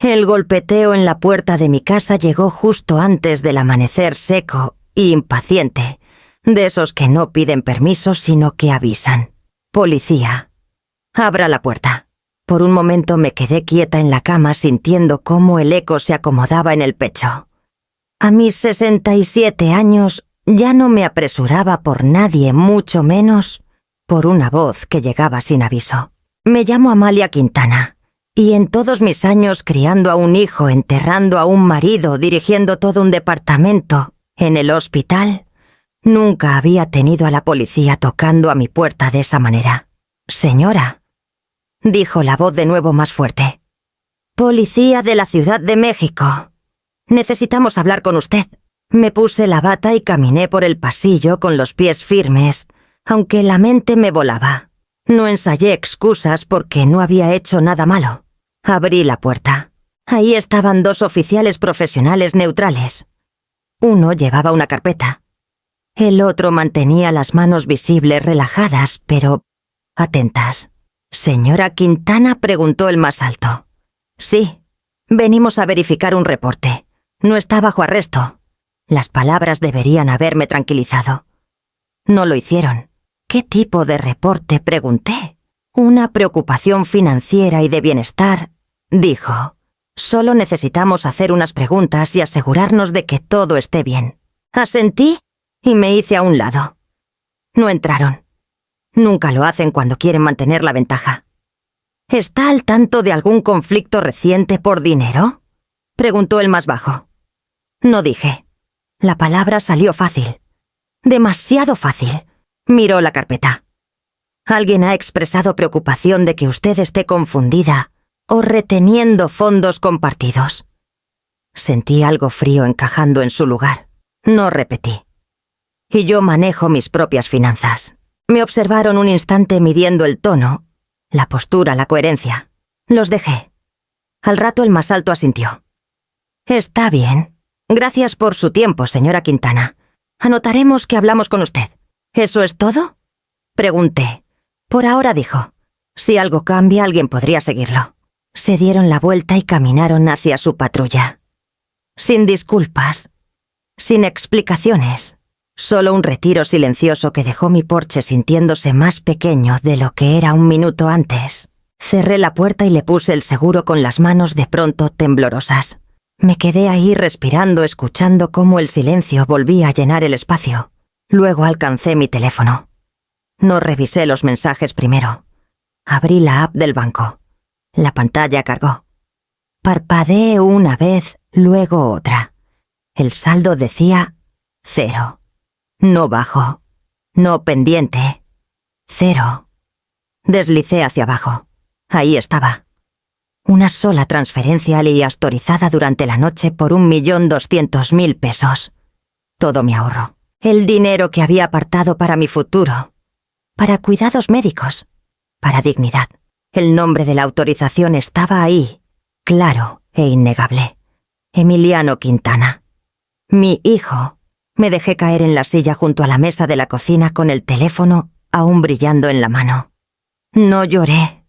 El golpeteo en la puerta de mi casa llegó justo antes del amanecer seco e impaciente, de esos que no piden permiso sino que avisan. «Policía, abra la puerta». Por un momento me quedé quieta en la cama sintiendo cómo el eco se acomodaba en el pecho. A mis 67 años ya no me apresuraba por nadie, mucho menos por una voz que llegaba sin aviso. Me llamo Amalia Quintana, y en todos mis años criando a un hijo, enterrando a un marido, dirigiendo todo un departamento en el hospital, nunca había tenido a la policía tocando a mi puerta de esa manera. «Señora», dijo la voz de nuevo más fuerte. «Policía de la Ciudad de México. Necesitamos hablar con usted». Me puse la bata y caminé por el pasillo con los pies firmes, aunque la mente me volaba. No ensayé excusas porque no había hecho nada malo. Abrí la puerta. Ahí estaban 2 oficiales profesionales neutrales. Uno llevaba una carpeta. El otro mantenía las manos visibles relajadas, pero atentas. «¿Señora Quintana?», preguntó el más alto. «Sí, venimos a verificar un reporte. No está bajo arresto». Las palabras deberían haberme tranquilizado. No lo hicieron. «¿Qué tipo de reporte?», pregunté. «Una preocupación financiera y de bienestar», dijo. «Solo necesitamos hacer unas preguntas y asegurarnos de que todo esté bien». Asentí y me hice a un lado. No entraron. Nunca lo hacen cuando quieren mantener la ventaja. «¿Está al tanto de algún conflicto reciente por dinero?», preguntó el más bajo. No dije. La palabra salió fácil. Demasiado fácil. Miró la carpeta. «Alguien ha expresado preocupación de que usted esté confundida o reteniendo fondos compartidos». Sentí algo frío encajando en su lugar. No repetí. «Y yo manejo mis propias finanzas». Me observaron un instante midiendo el tono, la postura, la coherencia. Los dejé. Al rato el más alto asintió. «Está bien. Gracias por su tiempo, señora Quintana. Anotaremos que hablamos con usted». «¿Eso es todo?», pregunté. «Por ahora», dijo. «Si algo cambia, alguien podría seguirlo». Se dieron la vuelta y caminaron hacia su patrulla. Sin disculpas, sin explicaciones, solo un retiro silencioso que dejó mi porche sintiéndose más pequeño de lo que era un minuto antes. Cerré la puerta y le puse el seguro con las manos de pronto temblorosas. Me quedé ahí respirando, escuchando cómo el silencio volvía a llenar el espacio. Luego alcancé mi teléfono. No revisé los mensajes primero. Abrí la app del banco. La pantalla cargó. Parpadeé una vez, luego otra. El saldo decía 0. No bajo. No pendiente. 0. Deslicé hacia abajo. Ahí estaba. Una sola transferencia aleatorizada durante la noche por 1.200.000 pesos. Todo mi ahorro. El dinero que había apartado para mi futuro. Para cuidados médicos. Para dignidad. El nombre de la autorización estaba ahí, claro e innegable. Emiliano Quintana. Mi hijo. Me dejé caer en la silla junto a la mesa de la cocina con el teléfono aún brillando en la mano. No lloré.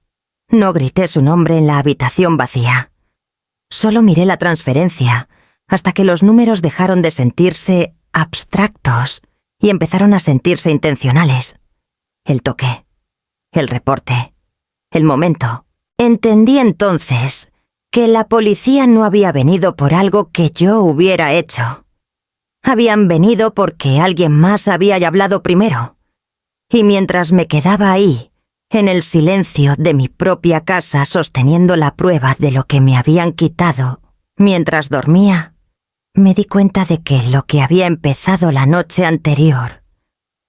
No grité su nombre en la habitación vacía. Solo miré la transferencia hasta que los números dejaron de sentirse abstractos y empezaron a sentirse intencionales. El toque. El reporte. El momento. Entendí entonces que la policía no había venido por algo que yo hubiera hecho. Habían venido porque alguien más había hablado primero. Y mientras me quedaba ahí, en el silencio de mi propia casa sosteniendo la prueba de lo que me habían quitado, mientras dormía, me di cuenta de que lo que había empezado la noche anterior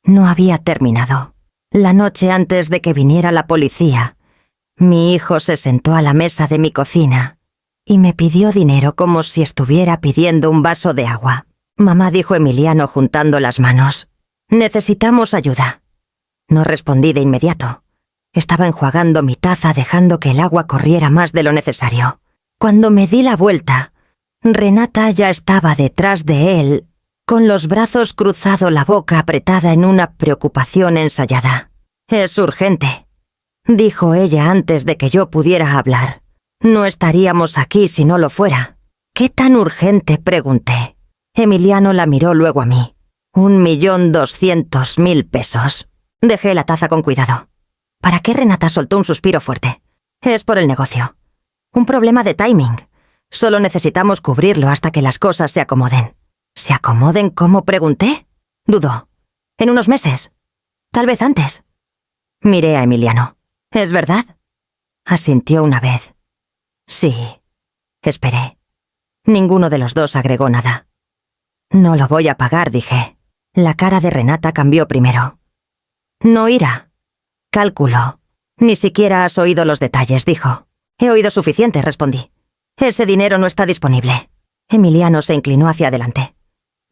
no había terminado. La noche antes de que viniera la policía, mi hijo se sentó a la mesa de mi cocina y me pidió dinero como si estuviera pidiendo un vaso de agua. «Mamá», dijo Emiliano juntando las manos, «necesitamos ayuda». No respondí de inmediato. Estaba enjuagando mi taza dejando que el agua corriera más de lo necesario. Cuando me di la vuelta, Renata ya estaba detrás de él, con los brazos cruzados, la boca apretada en una preocupación ensayada. «Es urgente», dijo ella antes de que yo pudiera hablar. No estaríamos aquí si no lo fuera. ¿Qué tan urgente?, pregunté. Emiliano la miró luego a mí. 1.200.000 pesos. Dejé la taza con cuidado. ¿Para qué? Renata soltó un suspiro fuerte. Es por el negocio. Un problema de timing. Solo necesitamos cubrirlo hasta que las cosas se acomoden. ¿Se acomoden cómo?, pregunté. Dudó. En unos meses. Tal vez antes. Miré a Emiliano. ¿Es verdad? Asintió una vez. Sí. Esperé. Ninguno de los dos agregó nada. No lo voy a pagar, dije. La cara de Renata cambió primero. No irá. Cálculo. Ni siquiera has oído los detalles, dijo. He oído suficiente, respondí. Ese dinero no está disponible. Emiliano se inclinó hacia adelante.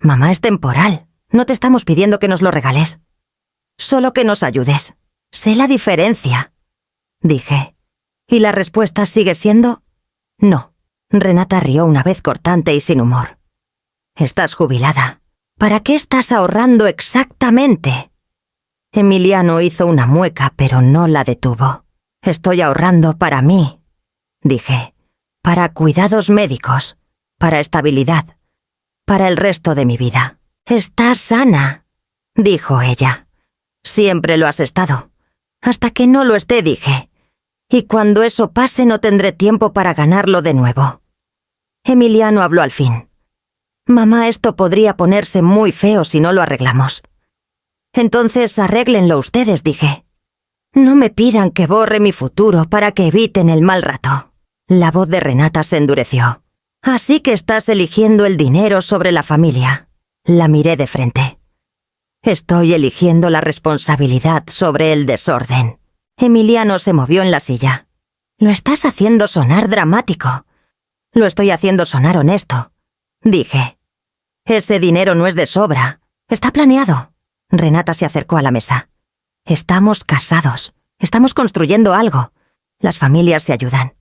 Mamá, es temporal. No te estamos pidiendo que nos lo regales. Solo que nos ayudes. Sé la diferencia, dije. ¿Y la respuesta sigue siendo? No. Renata rió una vez cortante y sin humor. Estás jubilada. ¿Para qué estás ahorrando exactamente? Emiliano hizo una mueca, pero no la detuvo. Estoy ahorrando para mí, dije. Para cuidados médicos, para estabilidad, para el resto de mi vida. Estás sana, dijo ella. Siempre lo has estado. Hasta que no lo esté, dije. Y cuando eso pase no tendré tiempo para ganarlo de nuevo. Emiliano habló al fin. Mamá, esto podría ponerse muy feo si no lo arreglamos. Entonces arréglenlo ustedes, dije. No me pidan que borre mi futuro para que eviten el mal rato. La voz de Renata se endureció. Así que estás eligiendo el dinero sobre la familia. La miré de frente. Estoy eligiendo la responsabilidad sobre el desorden. Emiliano se movió en la silla. Lo estás haciendo sonar dramático. Lo estoy haciendo sonar honesto, dije. Ese dinero no es de sobra. Está planeado. Renata se acercó a la mesa. Estamos casados. Estamos construyendo algo. Las familias se ayudan.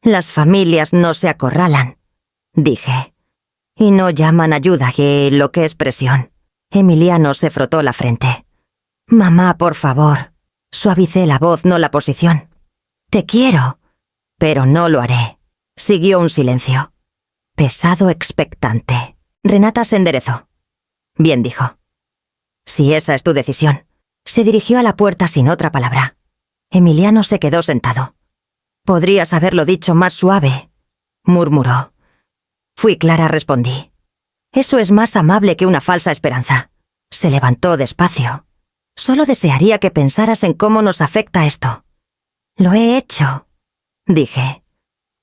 Las familias no se acorralan, dije. Y no llaman ayuda, lo que es presión. Emiliano se frotó la frente. Mamá, por favor. Suavicé la voz, no la posición. Te quiero, pero no lo haré. Siguió un silencio. Pesado, expectante. Renata se enderezó. Bien, dijo. Si esa es tu decisión. Se dirigió a la puerta sin otra palabra. Emiliano se quedó sentado. Podrías haberlo dicho más suave, murmuró. Fui clara, respondí. Eso es más amable que una falsa esperanza. Se levantó despacio. Solo desearía que pensaras en cómo nos afecta esto. Lo he hecho, dije.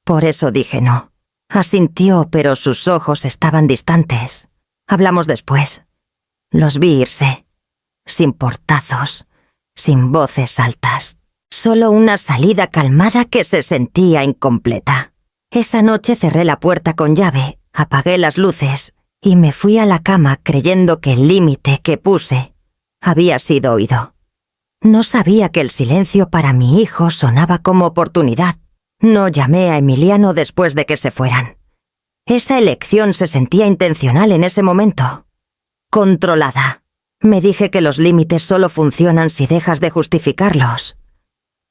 Por eso dije no. Asintió, pero sus ojos estaban distantes. Hablamos después. Los vi irse. Sin portazos, sin voces altas. Solo una salida calmada que se sentía incompleta. Esa noche cerré la puerta con llave, apagué las luces y me fui a la cama creyendo que el límite que puse había sido oído. No sabía que el silencio para mi hijo sonaba como oportunidad. No llamé a Emiliano después de que se fueran. Esa elección se sentía intencional en ese momento. Controlada. Me dije que los límites solo funcionan si dejas de justificarlos.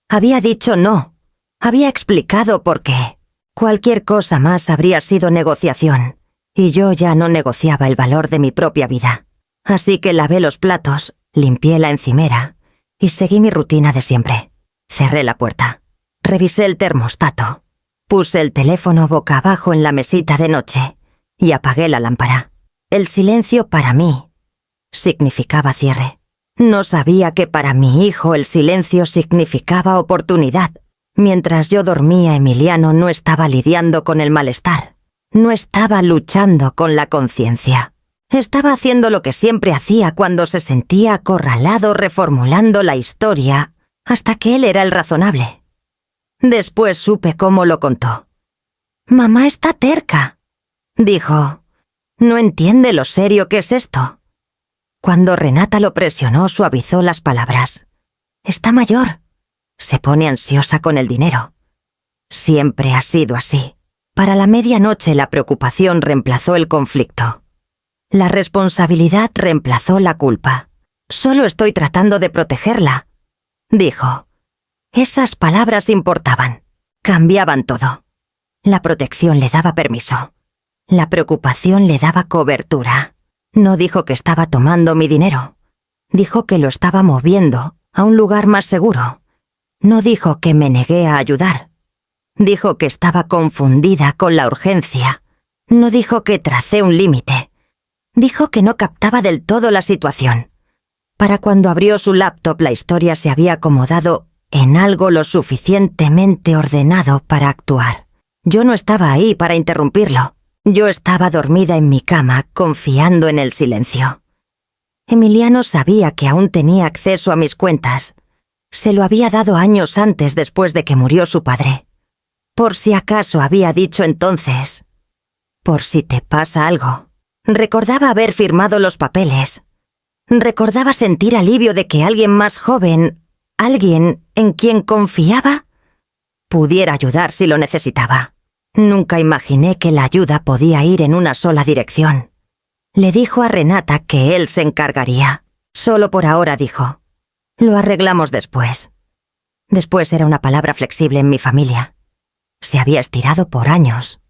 Había dicho no. Había explicado por qué. Cualquier cosa más habría sido negociación, y yo ya no negociaba el valor de mi propia vida. Así que lavé los platos, limpié la encimera y seguí mi rutina de siempre. Cerré la puerta. Revisé el termostato. Puse el teléfono boca abajo en la mesita de noche y apagué la lámpara. El silencio para mí significaba cierre. No sabía que para mi hijo el silencio significaba oportunidad. Mientras yo dormía, Emiliano no estaba lidiando con el malestar. No estaba luchando con la conciencia. Estaba haciendo lo que siempre hacía cuando se sentía acorralado, reformulando la historia hasta que él era el razonable. Después supe cómo lo contó. «Mamá está terca», dijo. «No entiende lo serio que es esto». Cuando Renata lo presionó, suavizó las palabras. «Está mayor. Se pone ansiosa con el dinero. Siempre ha sido así». Para la medianoche la preocupación reemplazó el conflicto. La responsabilidad reemplazó la culpa. «Solo estoy tratando de protegerla», dijo. Esas palabras importaban. Cambiaban todo. La protección le daba permiso. La preocupación le daba cobertura. No dijo que estaba tomando mi dinero. Dijo que lo estaba moviendo a un lugar más seguro. No dijo que me negué a ayudar. Dijo que estaba confundida con la urgencia. No dijo que tracé un límite. Dijo que no captaba del todo la situación. Para cuando abrió su laptop, la historia se había acomodado en algo lo suficientemente ordenado para actuar. Yo no estaba ahí para interrumpirlo. Yo estaba dormida en mi cama, confiando en el silencio. Emiliano sabía que aún tenía acceso a mis cuentas. Se lo había dado años antes, después de que murió su padre. Por si acaso había dicho entonces: por si te pasa algo. Recordaba haber firmado los papeles. Recordaba sentir alivio de que alguien más joven, alguien en quien confiaba, pudiera ayudar si lo necesitaba. Nunca imaginé que la ayuda podía ir en una sola dirección. Le dijo a Renata que él se encargaría. Solo por ahora, dijo. Lo arreglamos después. Después era una palabra flexible en mi familia. Se había estirado por años.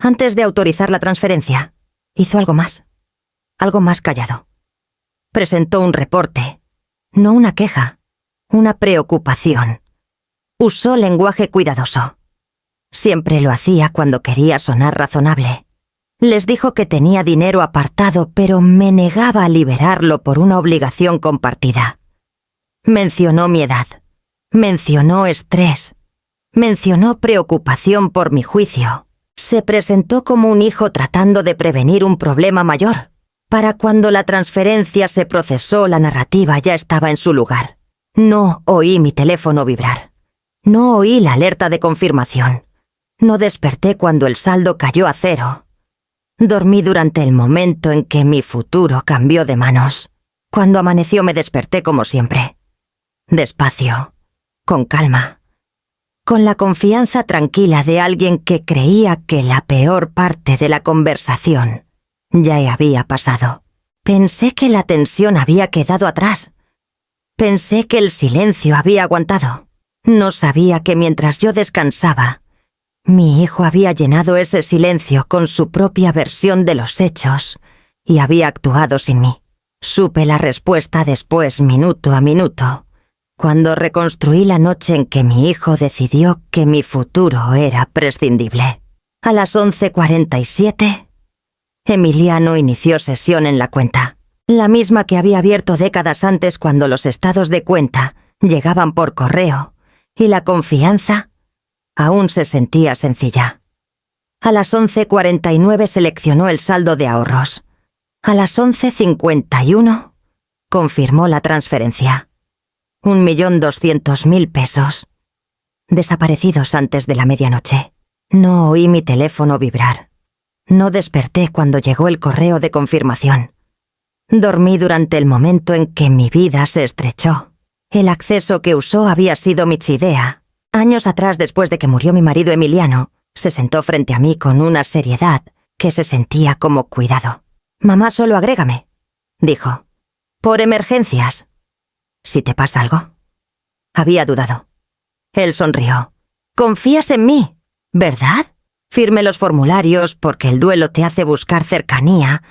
Antes de autorizar la transferencia, hizo algo más callado. Presentó un reporte, no una queja, una preocupación. Usó lenguaje cuidadoso. Siempre lo hacía cuando quería sonar razonable. Les dijo que tenía dinero apartado, pero me negaba a liberarlo por una obligación compartida. Mencionó mi edad. Mencionó estrés. Mencionó preocupación por mi juicio. Se presentó como un hijo tratando de prevenir un problema mayor. Para cuando la transferencia se procesó, la narrativa ya estaba en su lugar. No oí mi teléfono vibrar. No oí la alerta de confirmación. No desperté cuando el saldo cayó a cero. Dormí durante el momento en que mi futuro cambió de manos. Cuando amaneció me desperté como siempre. Despacio, con calma, con la confianza tranquila de alguien que creía que la peor parte de la conversación ya había pasado. Pensé que la tensión había quedado atrás. Pensé que el silencio había aguantado. No sabía que mientras yo descansaba, mi hijo había llenado ese silencio con su propia versión de los hechos y había actuado sin mí. Supe la respuesta después, minuto a minuto, cuando reconstruí la noche en que mi hijo decidió que mi futuro era prescindible. A las 11:47, Emiliano inició sesión en la cuenta, la misma que había abierto décadas antes cuando los estados de cuenta llegaban por correo y la confianza aún se sentía sencilla. A las 11:49 seleccionó el saldo de ahorros. A las 11:51 confirmó la transferencia. 1.200.000 pesos. Desaparecidos antes de la medianoche. No oí mi teléfono vibrar. No desperté cuando llegó el correo de confirmación. Dormí durante el momento en que mi vida se estrechó. El acceso que usó había sido Michidea. Años atrás, después de que murió mi marido Emiliano, se sentó frente a mí con una seriedad que se sentía como cuidado. «Mamá, solo agrégame», dijo. «Por emergencias. Si te pasa algo». Había dudado. Él sonrió. «Confías en mí, ¿verdad? Firmé los formularios porque el duelo te hace buscar cercanía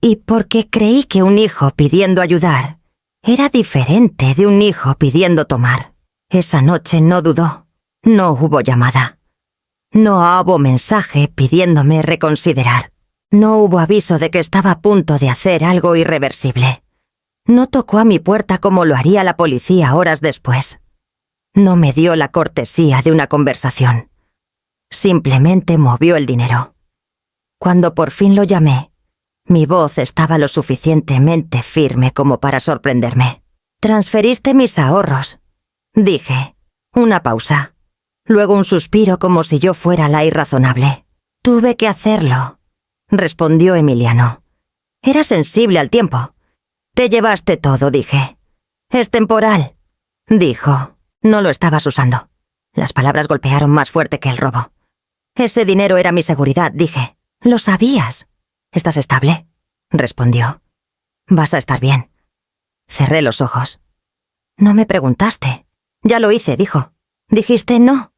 y porque creí que un hijo pidiendo ayudar era diferente de un hijo pidiendo tomar. Esa noche no dudó. No hubo llamada. No hubo mensaje pidiéndome reconsiderar. No hubo aviso de que estaba a punto de hacer algo irreversible. No tocó a mi puerta como lo haría la policía horas después. No me dio la cortesía de una conversación. Simplemente movió el dinero. Cuando por fin lo llamé, mi voz estaba lo suficientemente firme como para sorprenderme. «Transferiste mis ahorros», dije. Una pausa. Luego un suspiro como si yo fuera la irrazonable. «Tuve que hacerlo», respondió Emiliano. «Era sensible al tiempo». «Te llevaste todo», dije. «Es temporal», dijo. «No lo estabas usando». Las palabras golpearon más fuerte que el robo. «Ese dinero era mi seguridad», dije. «Lo sabías». «¿Estás estable?», respondió. «Vas a estar bien». Cerré los ojos. «No me preguntaste». «Ya lo hice», dijo. «Dijiste no».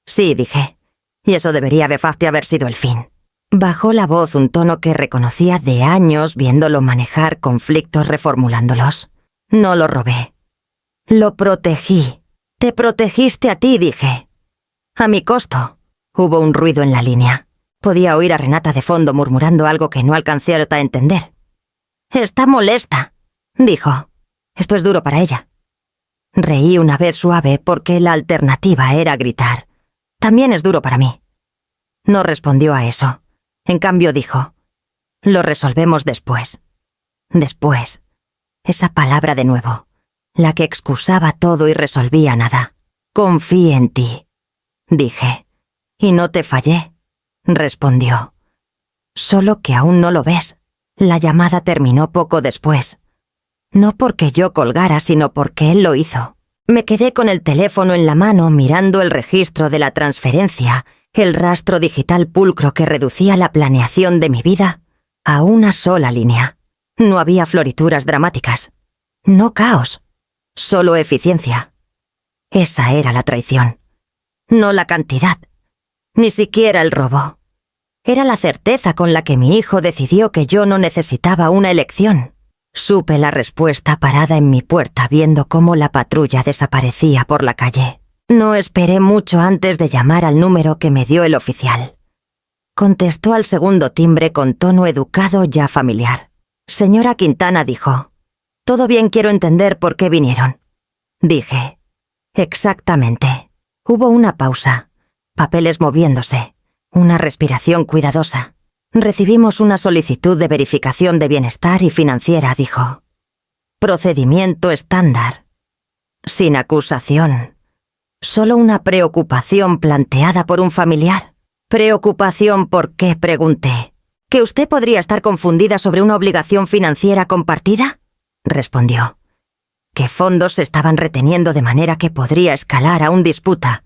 Sí, dije. Y eso debería de haber sido el fin. Bajó la voz un tono que reconocía de años viéndolo manejar conflictos reformulándolos. No lo robé. Lo protegí. Te protegiste a ti, dije. A mi costo. Hubo un ruido en la línea. Podía oír a Renata de fondo murmurando algo que no alcancé a entender. Está molesta, dijo. Esto es duro para ella. Reí una vez suave porque la alternativa era gritar. También es duro para mí. No respondió a eso. En cambio dijo, lo resolvemos después. Después. Esa palabra de nuevo, la que excusaba todo y resolvía nada. Confíe en ti, dije. Y no te fallé, respondió. Solo que aún no lo ves. La llamada terminó poco después. No porque yo colgara, sino porque él lo hizo. Me quedé con el teléfono en la mano mirando el registro de la transferencia, el rastro digital pulcro que reducía la planeación de mi vida a una sola línea. No había florituras dramáticas. No caos. Solo eficiencia. Esa era la traición. No la cantidad. Ni siquiera el robo. Era la certeza con la que mi hijo decidió que yo no necesitaba una elección. Supe la respuesta parada en mi puerta viendo cómo la patrulla desaparecía por la calle. No esperé mucho antes de llamar al número que me dio el oficial. Contestó al segundo timbre con tono educado ya familiar. Señora Quintana, dijo. Todo bien, quiero entender por qué vinieron. Dije. Exactamente. Hubo una pausa. Papeles moviéndose. Una respiración cuidadosa. Recibimos una solicitud de verificación de bienestar y financiera, dijo. Procedimiento estándar. Sin acusación. Solo una preocupación planteada por un familiar. ¿Preocupación por qué?, pregunté. ¿Que usted podría estar confundida sobre una obligación financiera compartida? Respondió. ¿Qué fondos se estaban reteniendo de manera que podría escalar a una disputa?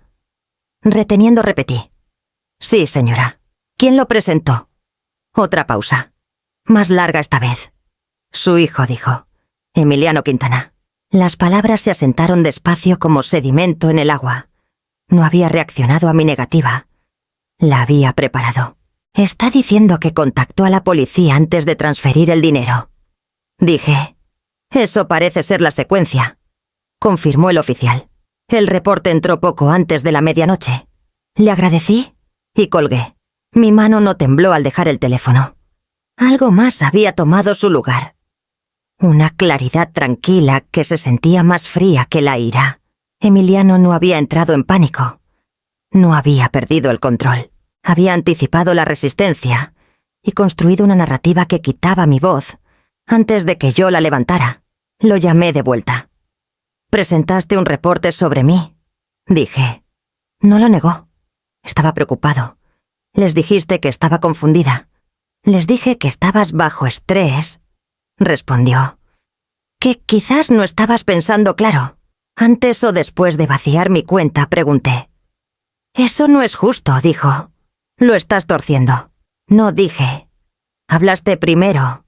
Reteniendo, repetí. Sí, señora. ¿Quién lo presentó? Otra pausa. Más larga esta vez. Su hijo, dijo. Emiliano Quintana. Las palabras se asentaron despacio como sedimento en el agua. No había reaccionado a mi negativa. La había preparado. Está diciendo que contactó a la policía antes de transferir el dinero. Dije. Eso parece ser la secuencia. Confirmó el oficial. El reporte entró poco antes de la medianoche. Le agradecí y colgué. Mi mano no tembló al dejar el teléfono. Algo más había tomado su lugar. Una claridad tranquila que se sentía más fría que la ira. Emiliano no había entrado en pánico. No había perdido el control. Había anticipado la resistencia y construido una narrativa que quitaba mi voz antes de que yo la levantara. Lo llamé de vuelta. «Presentaste un reporte sobre mí», dije. No lo negó. Estaba preocupado. Les dijiste que estaba confundida. Les dije que estabas bajo estrés. Respondió. Que quizás no estabas pensando claro. Antes o después de vaciar mi cuenta, pregunté. Eso no es justo, dijo. Lo estás torciendo. No dije. Hablaste primero.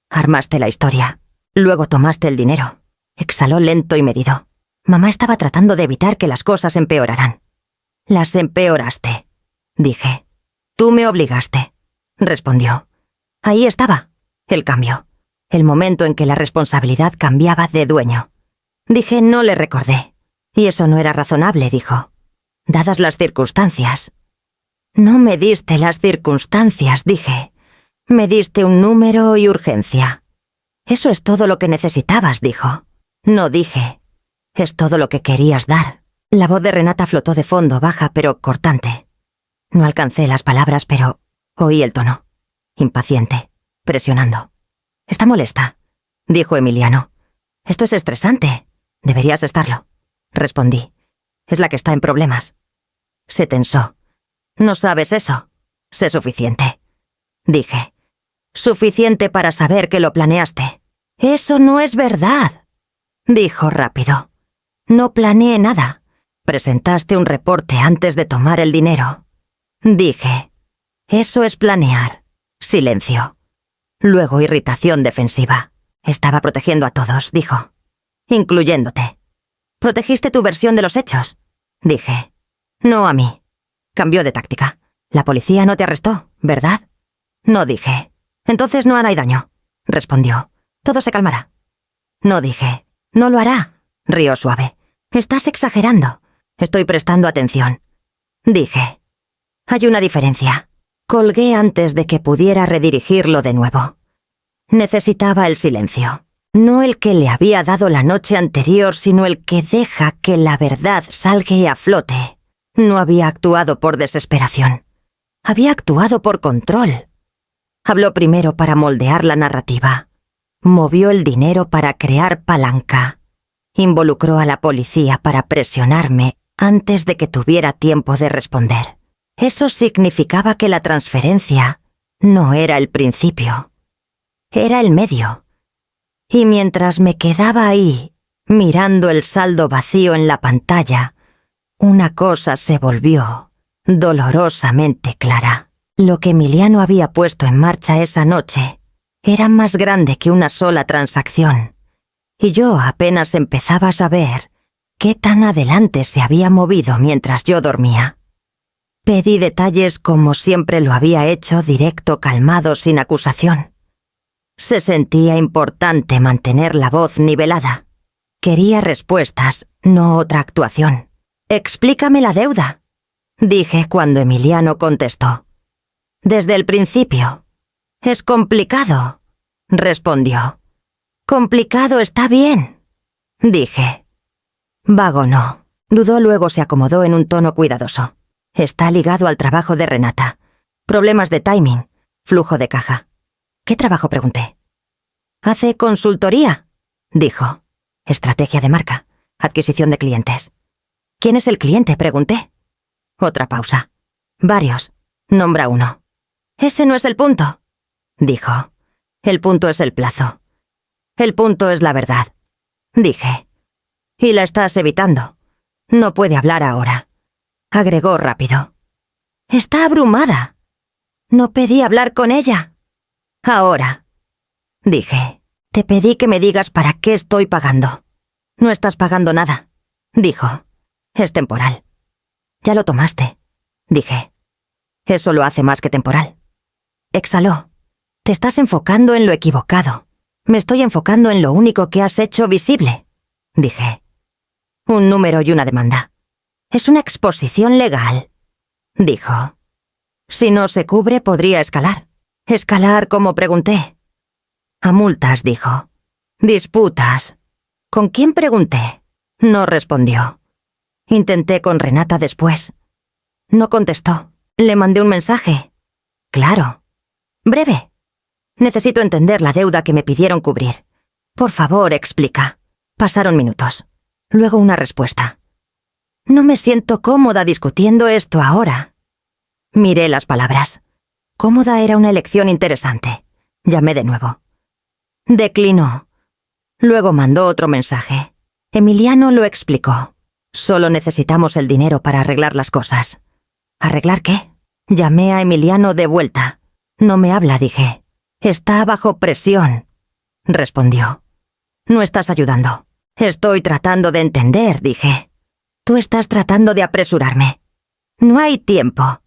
Armaste la historia. Luego tomaste el dinero. Exhaló lento y medido. Mamá estaba tratando de evitar que las cosas empeoraran. Las empeoraste, dije. Tú me obligaste, respondió. Ahí estaba, el cambio. El momento en que la responsabilidad cambiaba de dueño. Dije, no le recordé. Y eso no era razonable, dijo. Dadas las circunstancias. No me diste las circunstancias, dije. Me diste un número y urgencia. Eso es todo lo que necesitabas, dijo. No dije. Es todo lo que querías dar. La voz de Renata flotó de fondo, baja pero cortante. No alcancé las palabras, pero oí el tono. Impaciente, presionando. «Está molesta», dijo Emiliano. «Esto es estresante. Deberías estarlo», respondí. «Es la que está en problemas». Se tensó. «No sabes eso. Sé suficiente», dije. «Suficiente para saber que lo planeaste». «Eso no es verdad», dijo rápido. «No planeé nada. Presentaste un reporte antes de tomar el dinero». Dije. «Eso es planear». Silencio. Luego irritación defensiva. Estaba protegiendo a todos, dijo. Incluyéndote. «¿Protegiste tu versión de los hechos?», dije. «No a mí». Cambió de táctica. La policía no te arrestó, ¿verdad? No dije. Entonces no hay daño, respondió. Todo se calmará. No dije. No lo hará, rió suave. Estás exagerando. Estoy prestando atención. Dije. Hay una diferencia. Colgué antes de que pudiera redirigirlo de nuevo. Necesitaba el silencio. No el que le había dado la noche anterior, sino el que deja que la verdad salga a flote. No había actuado por desesperación. Había actuado por control. Habló primero para moldear la narrativa. Movió el dinero para crear palanca. Involucró a la policía para presionarme antes de que tuviera tiempo de responder. Eso significaba que la transferencia no era el principio. Era el medio. Y mientras me quedaba ahí, mirando el saldo vacío en la pantalla, una cosa se volvió dolorosamente clara. Lo que Emiliano había puesto en marcha esa noche era más grande que una sola transacción, y yo apenas empezaba a saber qué tan adelante se había movido mientras yo dormía. Pedí detalles como siempre lo había hecho, directo, calmado, sin acusación. Se sentía importante mantener la voz nivelada. Quería respuestas, no otra actuación. «Explícame la deuda», dije cuando Emiliano contestó. «Desde el principio». «Es complicado», respondió. «Complicado está bien», dije. «Vago no». Dudó, luego se acomodó en un tono cuidadoso. «Está ligado al trabajo de Renata. Problemas de timing, flujo de caja». «¿Qué trabajo?», pregunté. «Hace consultoría», dijo. «Estrategia de marca, adquisición de clientes». «¿Quién es el cliente?», pregunté. Otra pausa. «Varios. Nombra uno». «Ese no es el punto», dijo. «El punto es el plazo. El punto es la verdad», dije. «Y la estás evitando. No puede hablar ahora», agregó rápido. «Está abrumada. No pedí hablar con ella». «Ahora», dije. «Te pedí que me digas para qué estoy pagando». «No estás pagando nada», dijo. «Es temporal». «Ya lo tomaste», dije. «Eso lo hace más que temporal». Exhaló. «Te estás enfocando en lo equivocado. Me estoy enfocando en lo único que has hecho visible», dije. «Un número y una demanda. Es una exposición legal», dijo. «Si no se cubre, podría escalar». «¿Escalar cómo?», pregunté. «A multas», dijo. «Disputas». «¿Con quién?», pregunté. No respondió. Intenté con Renata después. No contestó. Le mandé un mensaje. Claro. Breve. «Necesito entender la deuda que me pidieron cubrir. Por favor, explica». Pasaron minutos. Luego una respuesta. «No me siento cómoda discutiendo esto ahora». Miré las palabras. Cómoda era una elección interesante. Llamé de nuevo. Declinó. Luego mandó otro mensaje. Emiliano lo explicó. «Solo necesitamos el dinero para arreglar las cosas». ¿Arreglar qué? Llamé a Emiliano de vuelta. «No me habla», dije. «Está bajo presión», respondió. «No estás ayudando». «Estoy tratando de entender», dije. «Tú estás tratando de apresurarme». «No hay tiempo»,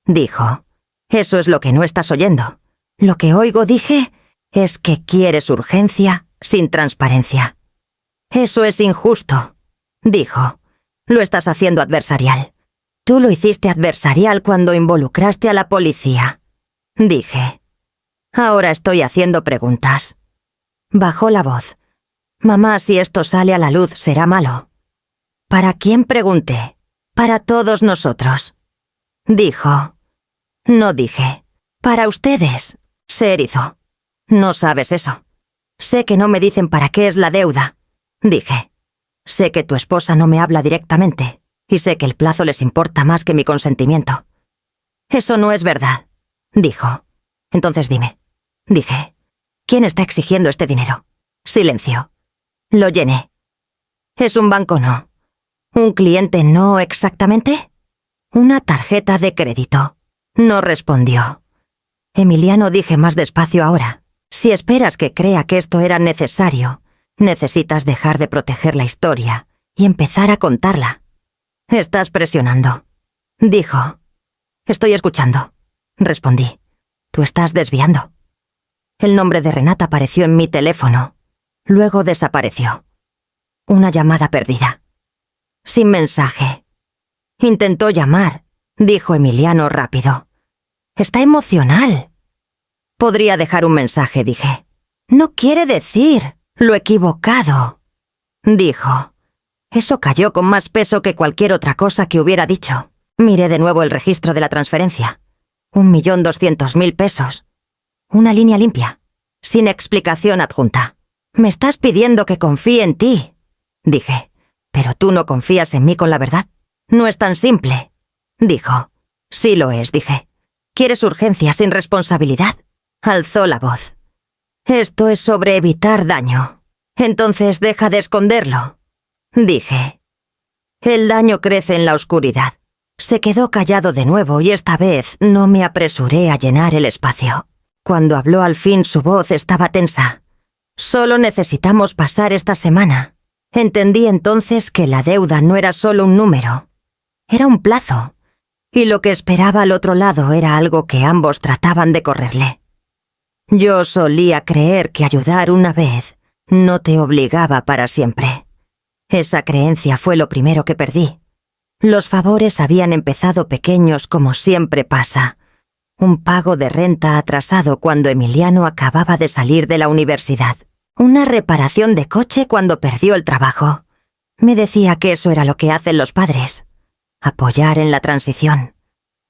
dijo. «Eso es lo que no estás oyendo. Lo que oigo», dije, «es que quieres urgencia sin transparencia». «Eso es injusto», dijo. «Lo estás haciendo adversarial». «Tú lo hiciste adversarial cuando involucraste a la policía», dije. «Ahora estoy haciendo preguntas». Bajó la voz. «Mamá, si esto sale a la luz, será malo». «¿Para quién?», pregunté. «Para todos nosotros», dijo. No dije. «Para ustedes». Se erizó. «No sabes eso». «Sé que no me dicen para qué es la deuda», dije. «Sé que tu esposa no me habla directamente, y sé que el plazo les importa más que mi consentimiento». «Eso no es verdad», dijo. «Entonces dime», dije. «¿Quién está exigiendo este dinero?» Silencio. Lo llené. «¿Es un banco?», no. «¿Un cliente?», no exactamente. «Una tarjeta de crédito». No respondió. «Emiliano», dije más despacio ahora, «si esperas que crea que esto era necesario, necesitas dejar de proteger la historia y empezar a contarla». «Estás presionando», dijo. Estoy escuchando, respondí. Tú estás desviando. El nombre de Renata apareció en mi teléfono. Luego desapareció. Una llamada perdida. Sin mensaje. Intentó llamar, dijo Emiliano rápido. Está emocional. Podría dejar un mensaje, dije. No quiere decir lo equivocado, dijo. Eso cayó con más peso que cualquier otra cosa que hubiera dicho. Miré de nuevo el registro de la transferencia. 1.200.000 pesos. Una línea limpia, sin explicación adjunta. Me estás pidiendo que confíe en ti, dije. Pero tú no confías en mí con la verdad. No es tan simple, dijo. Sí lo es, dije. ¿Quieres urgencia sin responsabilidad? Alzó la voz. Esto es sobre evitar daño. Entonces deja de esconderlo, dije. El daño crece en la oscuridad. Se quedó callado de nuevo y esta vez no me apresuré a llenar el espacio. Cuando habló al fin su voz estaba tensa. Solo necesitamos pasar esta semana. Entendí entonces que la deuda no era solo un número. Era un plazo. Y lo que esperaba al otro lado era algo que ambos trataban de correrle. Yo solía creer que ayudar una vez no te obligaba para siempre. Esa creencia fue lo primero que perdí. Los favores habían empezado pequeños como siempre pasa. Un pago de renta atrasado cuando Emiliano acababa de salir de la universidad. Una reparación de coche cuando perdió el trabajo. Me decía que eso era lo que hacen los padres. Apoyar en la transición.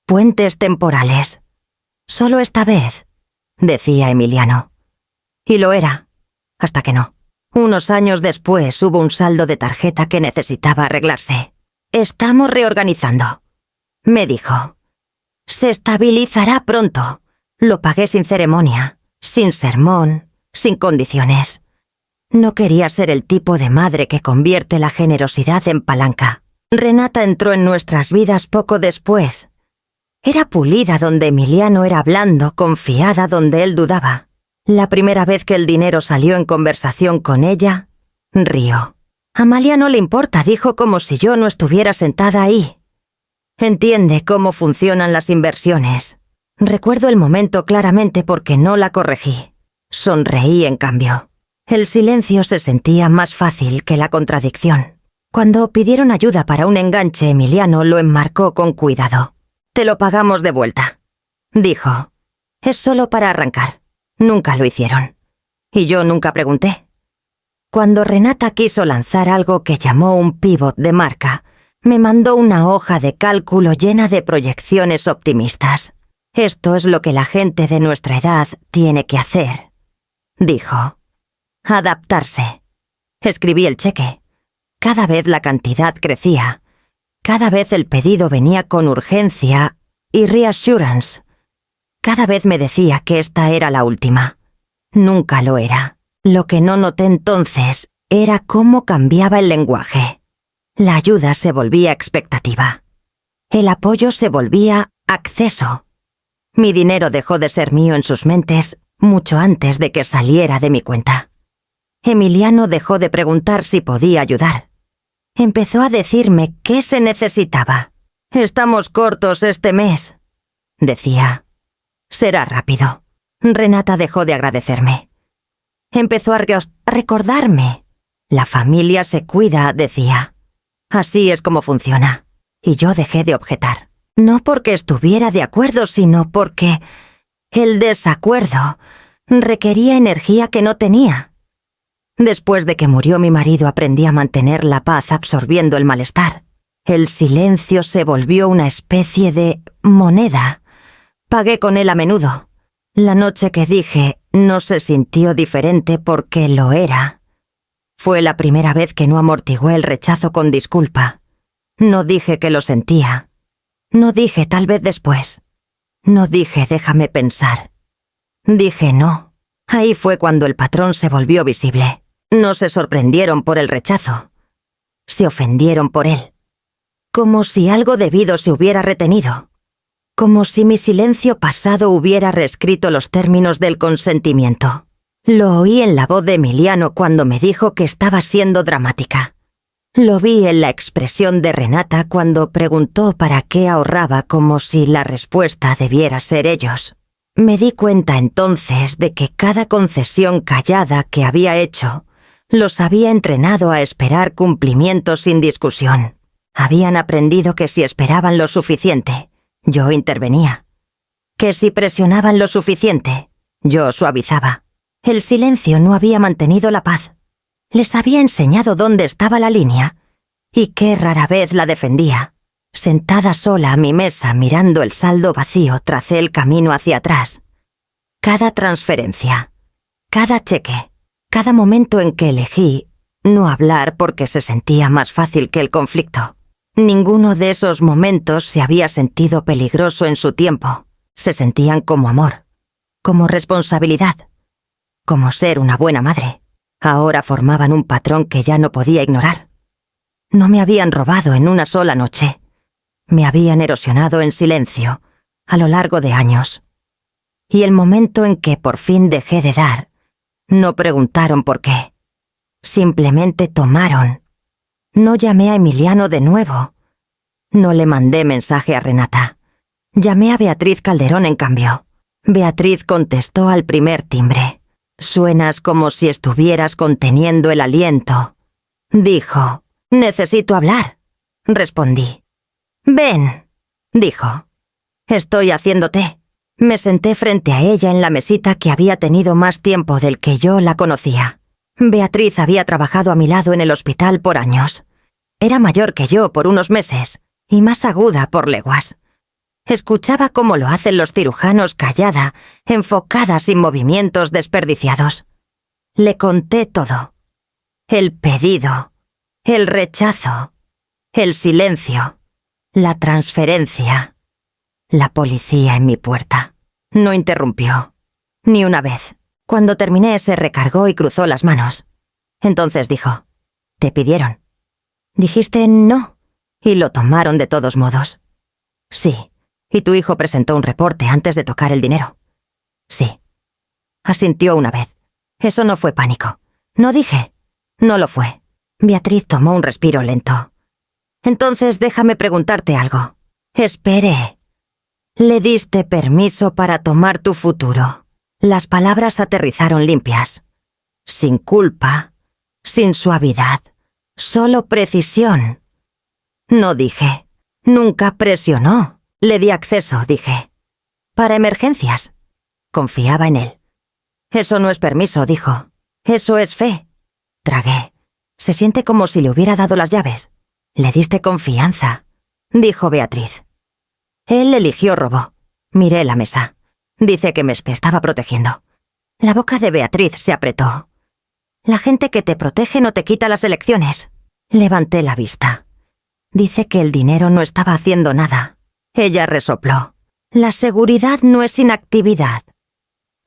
Puentes temporales. Solo esta vez, decía Emiliano. Y lo era, hasta que no. Unos años después hubo un saldo de tarjeta que necesitaba arreglarse. Estamos reorganizando, me dijo. Se estabilizará pronto. Lo pagué sin ceremonia, sin sermón, sin condiciones. No quería ser el tipo de madre que convierte la generosidad en palanca. Renata entró en nuestras vidas poco después. Era pulida donde Emiliano era blando, confiada donde él dudaba. La primera vez que el dinero salió en conversación con ella, rió. A Amalia no le importa, dijo como si yo no estuviera sentada ahí. Entiende cómo funcionan las inversiones. Recuerdo el momento claramente porque no la corregí. Sonreí en cambio. El silencio se sentía más fácil que la contradicción. Cuando pidieron ayuda para un enganche, Emiliano lo enmarcó con cuidado. Te lo pagamos de vuelta, dijo. Es solo para arrancar. Nunca lo hicieron. Y yo nunca pregunté. Cuando Renata quiso lanzar algo que llamó un pivot de marca, me mandó una hoja de cálculo llena de proyecciones optimistas. Esto es lo que la gente de nuestra edad tiene que hacer, dijo. Adaptarse. Escribí el cheque. Cada vez la cantidad crecía. Cada vez el pedido venía con urgencia y reassurance. Cada vez me decía que esta era la última. Nunca lo era. Lo que no noté entonces era cómo cambiaba el lenguaje. La ayuda se volvía expectativa. El apoyo se volvía acceso. Mi dinero dejó de ser mío en sus mentes mucho antes de que saliera de mi cuenta. Emiliano dejó de preguntar si podía ayudar. Empezó a decirme qué se necesitaba. Estamos cortos este mes, decía. Será rápido. Renata dejó de agradecerme. Empezó a recordarme. La familia se cuida, decía. Así es como funciona. Y yo dejé de objetar. No porque estuviera de acuerdo, sino porque el desacuerdo requería energía que no tenía. Después de que murió mi marido aprendí a mantener la paz absorbiendo el malestar. El silencio se volvió una especie de moneda. Pagué con él a menudo. La noche que dije no se sintió diferente porque lo era. Fue la primera vez que no amortigué el rechazo con disculpa. No dije que lo sentía. No dije tal vez después. No dije déjame pensar. Dije no. Ahí fue cuando el patrón se volvió visible. No se sorprendieron por el rechazo. Se ofendieron por él. Como si algo debido se hubiera retenido. Como si mi silencio pasado hubiera reescrito los términos del consentimiento. Lo oí en la voz de Emiliano cuando me dijo que estaba siendo dramática. Lo vi en la expresión de Renata cuando preguntó para qué ahorraba, como si la respuesta debiera ser ellos. Me di cuenta entonces de que cada concesión callada que había hecho los había entrenado a esperar cumplimientos sin discusión. Habían aprendido que si esperaban lo suficiente, yo intervenía. Que si presionaban lo suficiente, yo suavizaba. El silencio no había mantenido la paz. Les había enseñado dónde estaba la línea y que rara vez la defendía. Sentada sola a mi mesa mirando el saldo vacío, tracé el camino hacia atrás. Cada transferencia, cada cheque, cada momento en que elegí no hablar porque se sentía más fácil que el conflicto. Ninguno de esos momentos se había sentido peligroso en su tiempo. Se sentían como amor, como responsabilidad, como ser una buena madre. Ahora formaban un patrón que ya no podía ignorar. No me habían robado en una sola noche. Me habían erosionado en silencio a lo largo de años. Y el momento en que por fin dejé de dar, no preguntaron por qué. Simplemente tomaron. No llamé a Emiliano de nuevo. No le mandé mensaje a Renata. Llamé a Beatriz Calderón en cambio. Beatriz contestó al primer timbre. «Suenas como si estuvieras conteniendo el aliento», dijo. «Necesito hablar», respondí. «Ven», dijo. «Estoy haciendo té». Me senté frente a ella en la mesita que había tenido más tiempo del que yo la conocía. Beatriz había trabajado a mi lado en el hospital por años. Era mayor que yo por unos meses y más aguda por leguas. Escuchaba cómo lo hacen los cirujanos callada, enfocada sin movimientos desperdiciados. Le conté todo. El pedido, el rechazo, el silencio, la transferencia, la policía en mi puerta. No interrumpió, ni una vez. Cuando terminé se recargó y cruzó las manos. Entonces dijo, «¿Te pidieron?» Dijiste no, y lo tomaron de todos modos. «Sí». «¿Y tu hijo presentó un reporte antes de tocar el dinero?» «Sí». Asintió una vez. «Eso no fue pánico». «No dije». «No lo fue». Beatriz tomó un respiro lento. «Entonces déjame preguntarte algo». «Espere». «¿Le diste permiso para tomar tu futuro?» Las palabras aterrizaron limpias. Sin culpa, sin suavidad, solo precisión. No dije. Nunca presionó. Le di acceso, dije. Para emergencias. Confiaba en él. Eso no es permiso, dijo. Eso es fe. Tragué. Se siente como si le hubiera dado las llaves. Le diste confianza, dijo Beatriz. Él eligió robo. Miré la mesa. Dice que me estaba protegiendo. La boca de Beatriz se apretó. La gente que te protege no te quita las elecciones. Levanté la vista. Dice que el dinero no estaba haciendo nada. Ella resopló. La seguridad no es inactividad.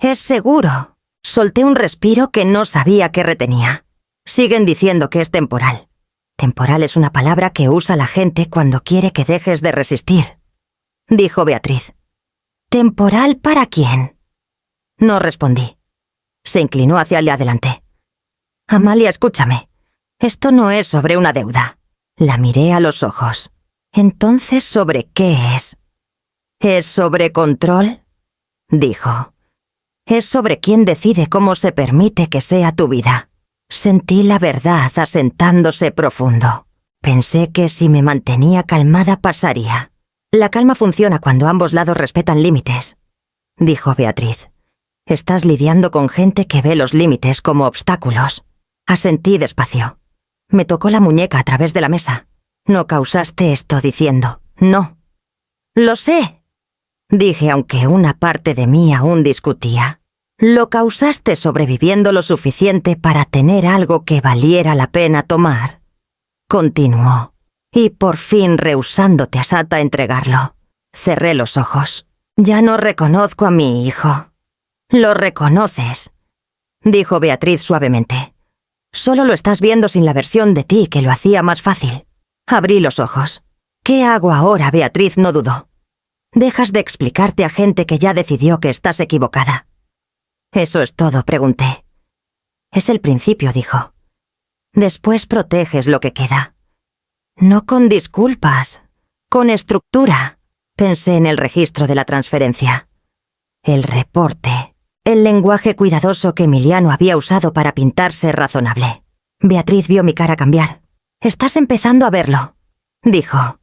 Es seguro. Solté un respiro que no sabía que retenía. Siguen diciendo que es temporal. Temporal es una palabra que usa la gente cuando quiere que dejes de resistir, dijo Beatriz. ¿Temporal para quién? No respondí. Se inclinó hacia adelante. Amalia, escúchame. Esto no es sobre una deuda. La miré a los ojos. Entonces, ¿sobre qué es? ¿Es sobre control? Dijo. Es sobre quién decide cómo se permite que sea tu vida. Sentí la verdad asentándose profundo. Pensé que si me mantenía calmada pasaría. La calma funciona cuando ambos lados respetan límites, dijo Beatriz. Estás lidiando con gente que ve los límites como obstáculos. Asentí despacio. Me tocó la muñeca a través de la mesa. No causaste esto diciendo, no. Lo sé, dije aunque una parte de mí aún discutía. Lo causaste sobreviviendo lo suficiente para tener algo que valiera la pena tomar. Continuó, y por fin rehusándote a Sata entregarlo. Cerré los ojos. Ya no reconozco a mi hijo. Lo reconoces, dijo Beatriz suavemente. Solo lo estás viendo sin la versión de ti que lo hacía más fácil. Abrí los ojos. ¿Qué hago ahora, Beatriz? No dudó. Dejas de explicarte a gente que ya decidió que estás equivocada. Eso es todo, pregunté. Es el principio, dijo. Después proteges lo que queda. No con disculpas, con estructura. Pensé en el registro de la transferencia. El reporte. El lenguaje cuidadoso que Emiliano había usado para pintarse razonable. Beatriz vio mi cara cambiar. «Estás empezando a verlo», dijo.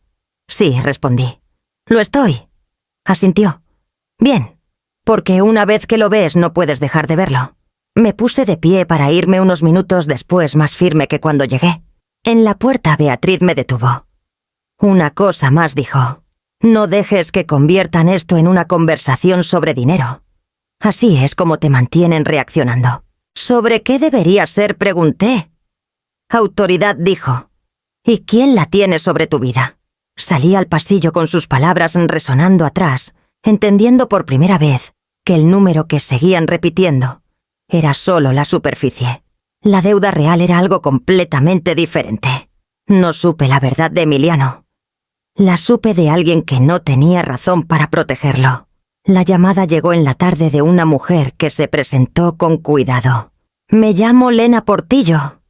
«Sí», respondí. «Lo estoy», asintió. «Bien, porque una vez que lo ves no puedes dejar de verlo». Me puse de pie para irme unos minutos después, más firme que cuando llegué. En la puerta Beatriz me detuvo. «Una cosa más», dijo. «No dejes que conviertan esto en una conversación sobre dinero. Así es como te mantienen reaccionando». «¿Sobre qué debería ser?», pregunté. «Autoridad», dijo. «¿Y quién la tiene sobre tu vida?». Salí al pasillo con sus palabras resonando atrás, entendiendo por primera vez que el número que seguían repitiendo era solo la superficie. La deuda real era algo completamente diferente. No supe la verdad de Emiliano. La supe de alguien que no tenía razón para protegerlo. La llamada llegó en la tarde de una mujer que se presentó con cuidado. «Me llamo Lena Portillo»,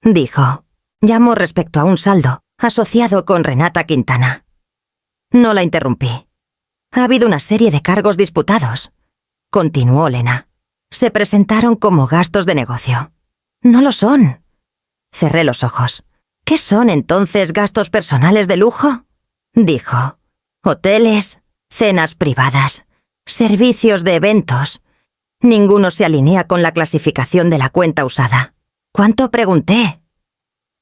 dijo. «Llamo respecto a un saldo asociado con Renata Quintana». No la interrumpí. «Ha habido una serie de cargos disputados», continuó Lena. «Se presentaron como gastos de negocio». «No lo son». Cerré los ojos. «¿Qué son entonces gastos personales de lujo?», dijo. «Hoteles, cenas privadas, servicios de eventos. Ninguno se alinea con la clasificación de la cuenta usada». «¿Cuánto?», pregunté.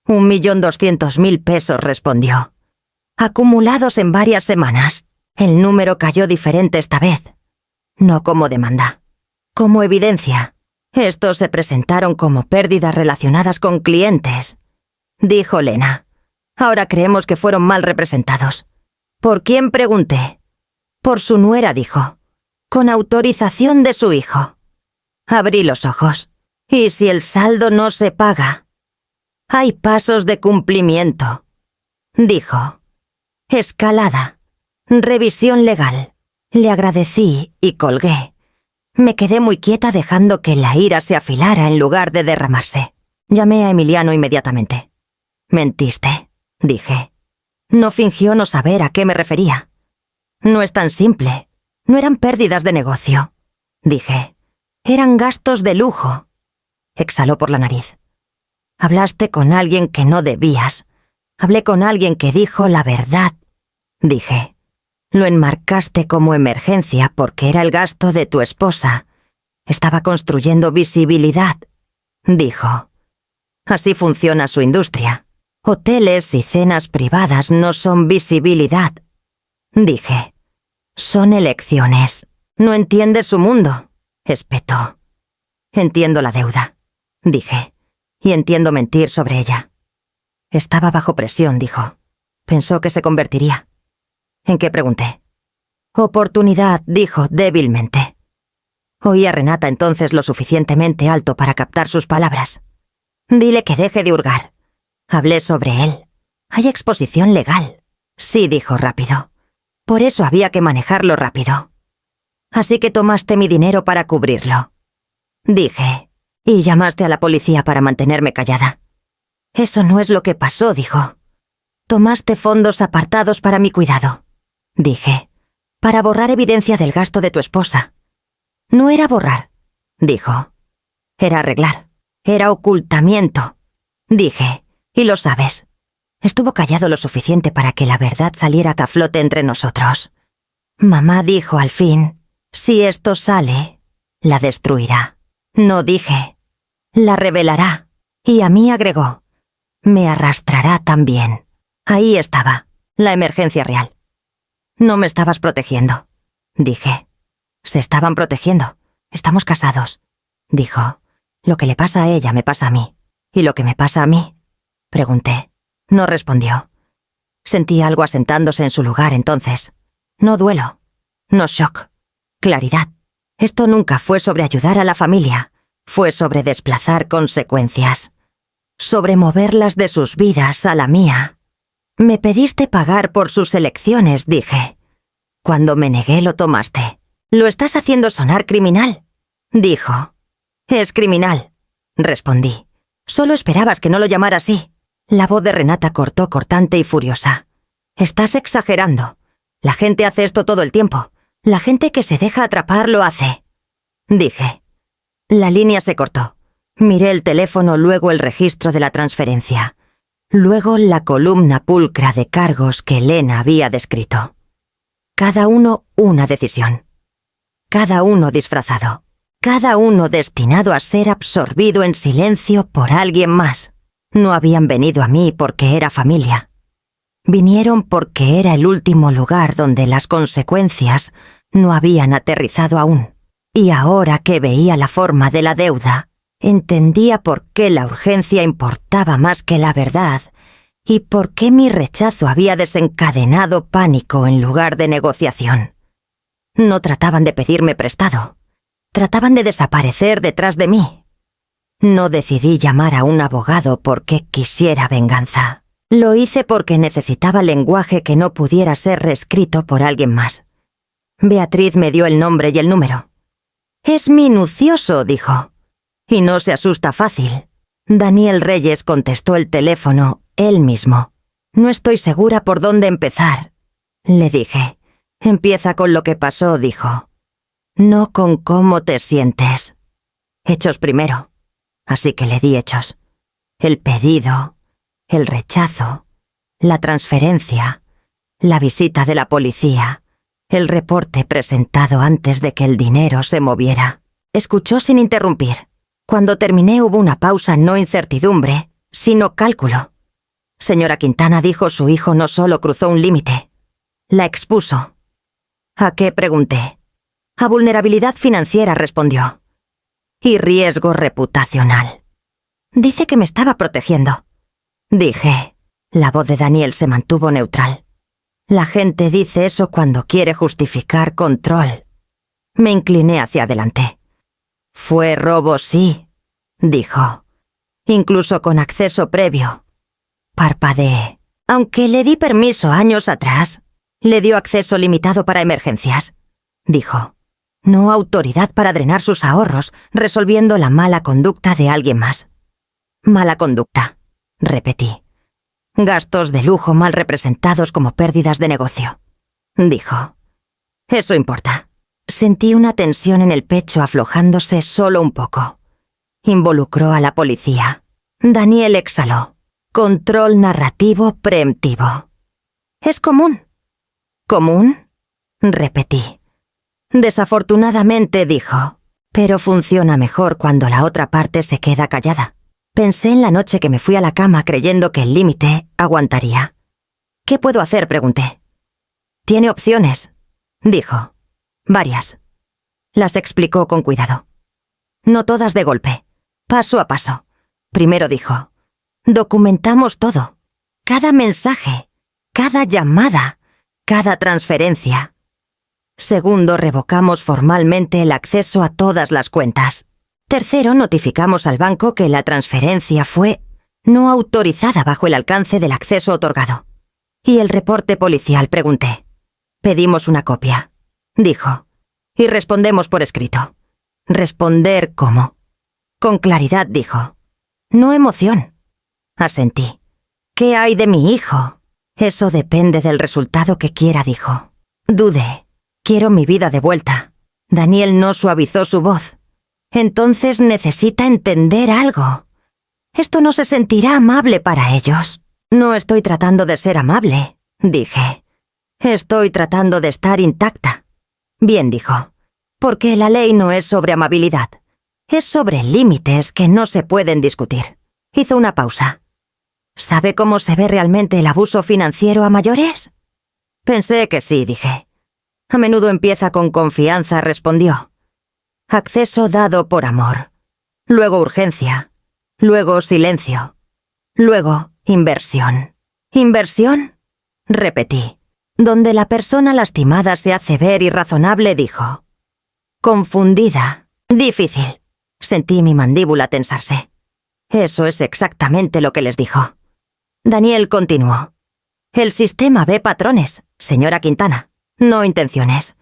1.200.000 pesos, respondió. «Acumulados en varias semanas». El número cayó diferente esta vez. No como demanda. Como evidencia. «Estos se presentaron como pérdidas relacionadas con clientes», dijo Lena. «Ahora creemos que fueron mal representados». «¿Por quién?», pregunté. «Por su nuera», dijo. «Con autorización de su hijo». Abrí los ojos. «¿Y si el saldo no se paga?». «Hay pasos de cumplimiento», dijo. «Escalada. Revisión legal». Le agradecí y colgué. Me quedé muy quieta dejando que la ira se afilara en lugar de derramarse. Llamé a Emiliano inmediatamente. «Mentiste», dije. No fingió no saber a qué me refería. «No es tan simple. No eran pérdidas de negocio», dije. «Eran gastos de lujo». Exhaló por la nariz. «Hablaste con alguien que no debías. Hablé con alguien que dijo la verdad», dije. «Lo enmarcaste como emergencia porque era el gasto de tu esposa. Estaba construyendo visibilidad», dijo. «Así funciona su industria. Hoteles y cenas privadas no son visibilidad», dije. «Son elecciones. No entiendes su mundo», espetó. «Entiendo la deuda», dije, «y entiendo mentir sobre ella». Estaba bajo presión, dijo. Pensó que se convertiría. ¿En qué?, pregunté. «Oportunidad», dijo débilmente. Oí a Renata entonces lo suficientemente alto para captar sus palabras. «Dile que deje de hurgar». Hablé sobre él. «Hay exposición legal». «Sí», dijo rápido. «Por eso había que manejarlo rápido». «Así que tomaste mi dinero para cubrirlo», dije. «Y llamaste a la policía para mantenerme callada». «Eso no es lo que pasó», dijo. «Tomaste fondos apartados para mi cuidado», dije, «para borrar evidencia del gasto de tu esposa». «No era borrar», dijo. «Era arreglar. Era ocultamiento», dije, «y lo sabes». Estuvo callado lo suficiente para que la verdad saliera a flote entre nosotros. Mamá dijo al fin, «Si esto sale, la destruirá». No dije, «La revelará». Y a mí agregó, «Me arrastrará también». Ahí estaba, la emergencia real. «No me estabas protegiendo», dije. «Se estaban protegiendo. Estamos casados», dijo. «Lo que le pasa a ella me pasa a mí. ¿Y lo que me pasa a mí?», pregunté. No respondió. Sentí algo asentándose en su lugar entonces. No duelo. No shock. Claridad. Esto nunca fue sobre ayudar a la familia. Fue sobre desplazar consecuencias. Sobre moverlas de sus vidas a la mía. «Me pediste pagar por sus elecciones», dije. Cuando me negué lo tomaste. «Lo estás haciendo sonar criminal», dijo. «Es criminal», respondí. «Solo esperabas que no lo llamara así». La voz de Renata cortó cortante y furiosa. «Estás exagerando. La gente hace esto todo el tiempo. La gente que se deja atrapar lo hace», dije. La línea se cortó. Miré el teléfono, luego el registro de la transferencia. Luego la columna pulcra de cargos que Elena había descrito. Cada uno una decisión. Cada uno disfrazado. Cada uno destinado a ser absorbido en silencio por alguien más. No habían venido a mí porque era familia. Vinieron porque era el último lugar donde las consecuencias no habían aterrizado aún. Y ahora que veía la forma de la deuda, entendía por qué la urgencia importaba más que la verdad y por qué mi rechazo había desencadenado pánico en lugar de negociación. No trataban de pedirme prestado. Trataban de desaparecer detrás de mí. No decidí llamar a un abogado porque quisiera venganza. Lo hice porque necesitaba lenguaje que no pudiera ser reescrito por alguien más. Beatriz me dio el nombre y el número. «Es minucioso», dijo. «Y no se asusta fácil». Daniel Reyes contestó el teléfono él mismo. «No estoy segura por dónde empezar», le dije. «Empieza con lo que pasó», dijo. «No con cómo te sientes. Hechos primero». Así que le di hechos. El pedido, el rechazo, la transferencia, la visita de la policía, el reporte presentado antes de que el dinero se moviera. Escuchó sin interrumpir. Cuando terminé hubo una pausa, no incertidumbre, sino cálculo. Señora Quintana, dijo, su hijo no solo cruzó un límite, la expuso. ¿A qué?, pregunté. A vulnerabilidad financiera, respondió. Y riesgo reputacional. Dice que me estaba protegiendo. Dije. La voz de Daniel se mantuvo neutral. La gente dice eso cuando quiere justificar control. Me incliné hacia adelante. Fue robo, sí, dijo. Incluso con acceso previo. Parpadeé. Aunque le di permiso años atrás, le dio acceso limitado para emergencias, dijo. No autoridad para drenar sus ahorros, resolviendo la mala conducta de alguien más. Mala conducta, repetí. Gastos de lujo mal representados como pérdidas de negocio, dijo. Eso importa. Sentí una tensión en el pecho aflojándose solo un poco. Involucró a la policía. Daniel exhaló. Control narrativo preemptivo. ¿Es común? ¿Común? Repetí. Desafortunadamente, dijo, pero funciona mejor cuando la otra parte se queda callada. Pensé en la noche que me fui a la cama creyendo que el límite aguantaría. ¿Qué puedo hacer?, pregunté. Tiene opciones, dijo. Varias. Las explicó con cuidado. No todas de golpe, paso a paso. Primero dijo, documentamos todo. Cada mensaje, cada llamada, cada transferencia. Segundo, revocamos formalmente el acceso a todas las cuentas. Tercero, notificamos al banco que la transferencia fue no autorizada bajo el alcance del acceso otorgado. ¿Y el reporte policial?, pregunté. Pedimos una copia, dijo, y respondemos por escrito. ¿Responder cómo? Con claridad, dijo. No emoción. Asentí. ¿Qué hay de mi hijo? Eso depende del resultado que quiera, dijo. Dudé. Quiero mi vida de vuelta. Daniel no suavizó su voz. Entonces necesita entender algo. Esto no se sentirá amable para ellos. No estoy tratando de ser amable, dije. Estoy tratando de estar intacta. Bien, dijo. Porque la ley no es sobre amabilidad. Es sobre límites que no se pueden discutir. Hizo una pausa. ¿Sabe cómo se ve realmente el abuso financiero a mayores? Pensé que sí, dije. A menudo empieza con confianza, respondió. Acceso dado por amor. Luego urgencia. Luego silencio. Luego inversión. ¿Inversión? Repetí. Donde la persona lastimada se hace ver irrazonable, dijo. Confundida. Difícil. Sentí mi mandíbula tensarse. Eso es exactamente lo que les dijo. Daniel continuó. El sistema ve patrones, señora Quintana, no intenciones.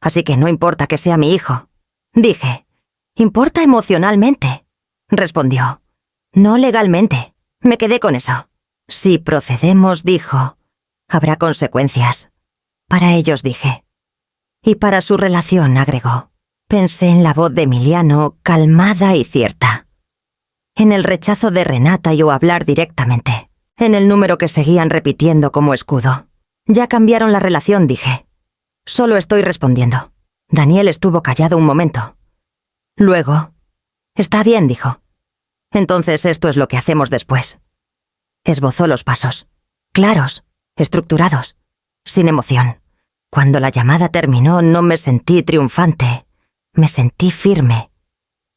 Así que no importa que sea mi hijo. Dije. Importa emocionalmente, respondió. No legalmente. Me quedé con eso. Si procedemos, dijo, habrá consecuencias. Para ellos, dije. Y para su relación, agregó. Pensé en la voz de Emiliano, calmada y cierta. En el rechazo de Renata y o hablar directamente. En el número que seguían repitiendo como escudo. Ya cambiaron la relación, dije. Solo estoy respondiendo. Daniel estuvo callado un momento. Luego, está bien, dijo. Entonces esto es lo que hacemos después. Esbozó los pasos. Claros, estructurados, sin emoción. Cuando la llamada terminó no me sentí triunfante. Me sentí firme.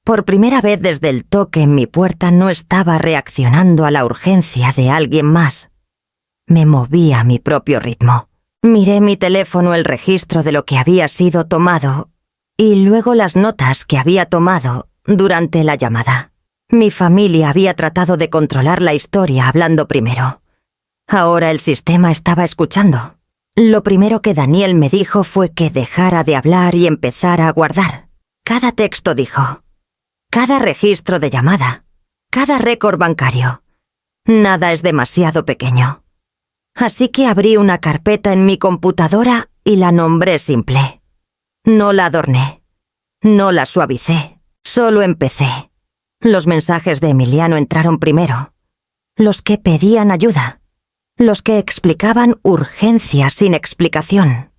Por primera vez desde el toque en mi puerta no estaba reaccionando a la urgencia de alguien más. Me moví a mi propio ritmo. Miré mi teléfono el registro de lo que había sido tomado y luego las notas que había tomado durante la llamada. Mi familia había tratado de controlar la historia hablando primero. Ahora el sistema estaba escuchando. Lo primero que Daniel me dijo fue que dejara de hablar y empezara a guardar. Cada texto dijo. Cada registro de llamada. Cada récord bancario. Nada es demasiado pequeño. Así que abrí una carpeta en mi computadora y la nombré simple. No la adorné. No la suavicé. Solo empecé. Los mensajes de Emiliano entraron primero. Los que pedían ayuda. Los que explicaban urgencia sin explicación.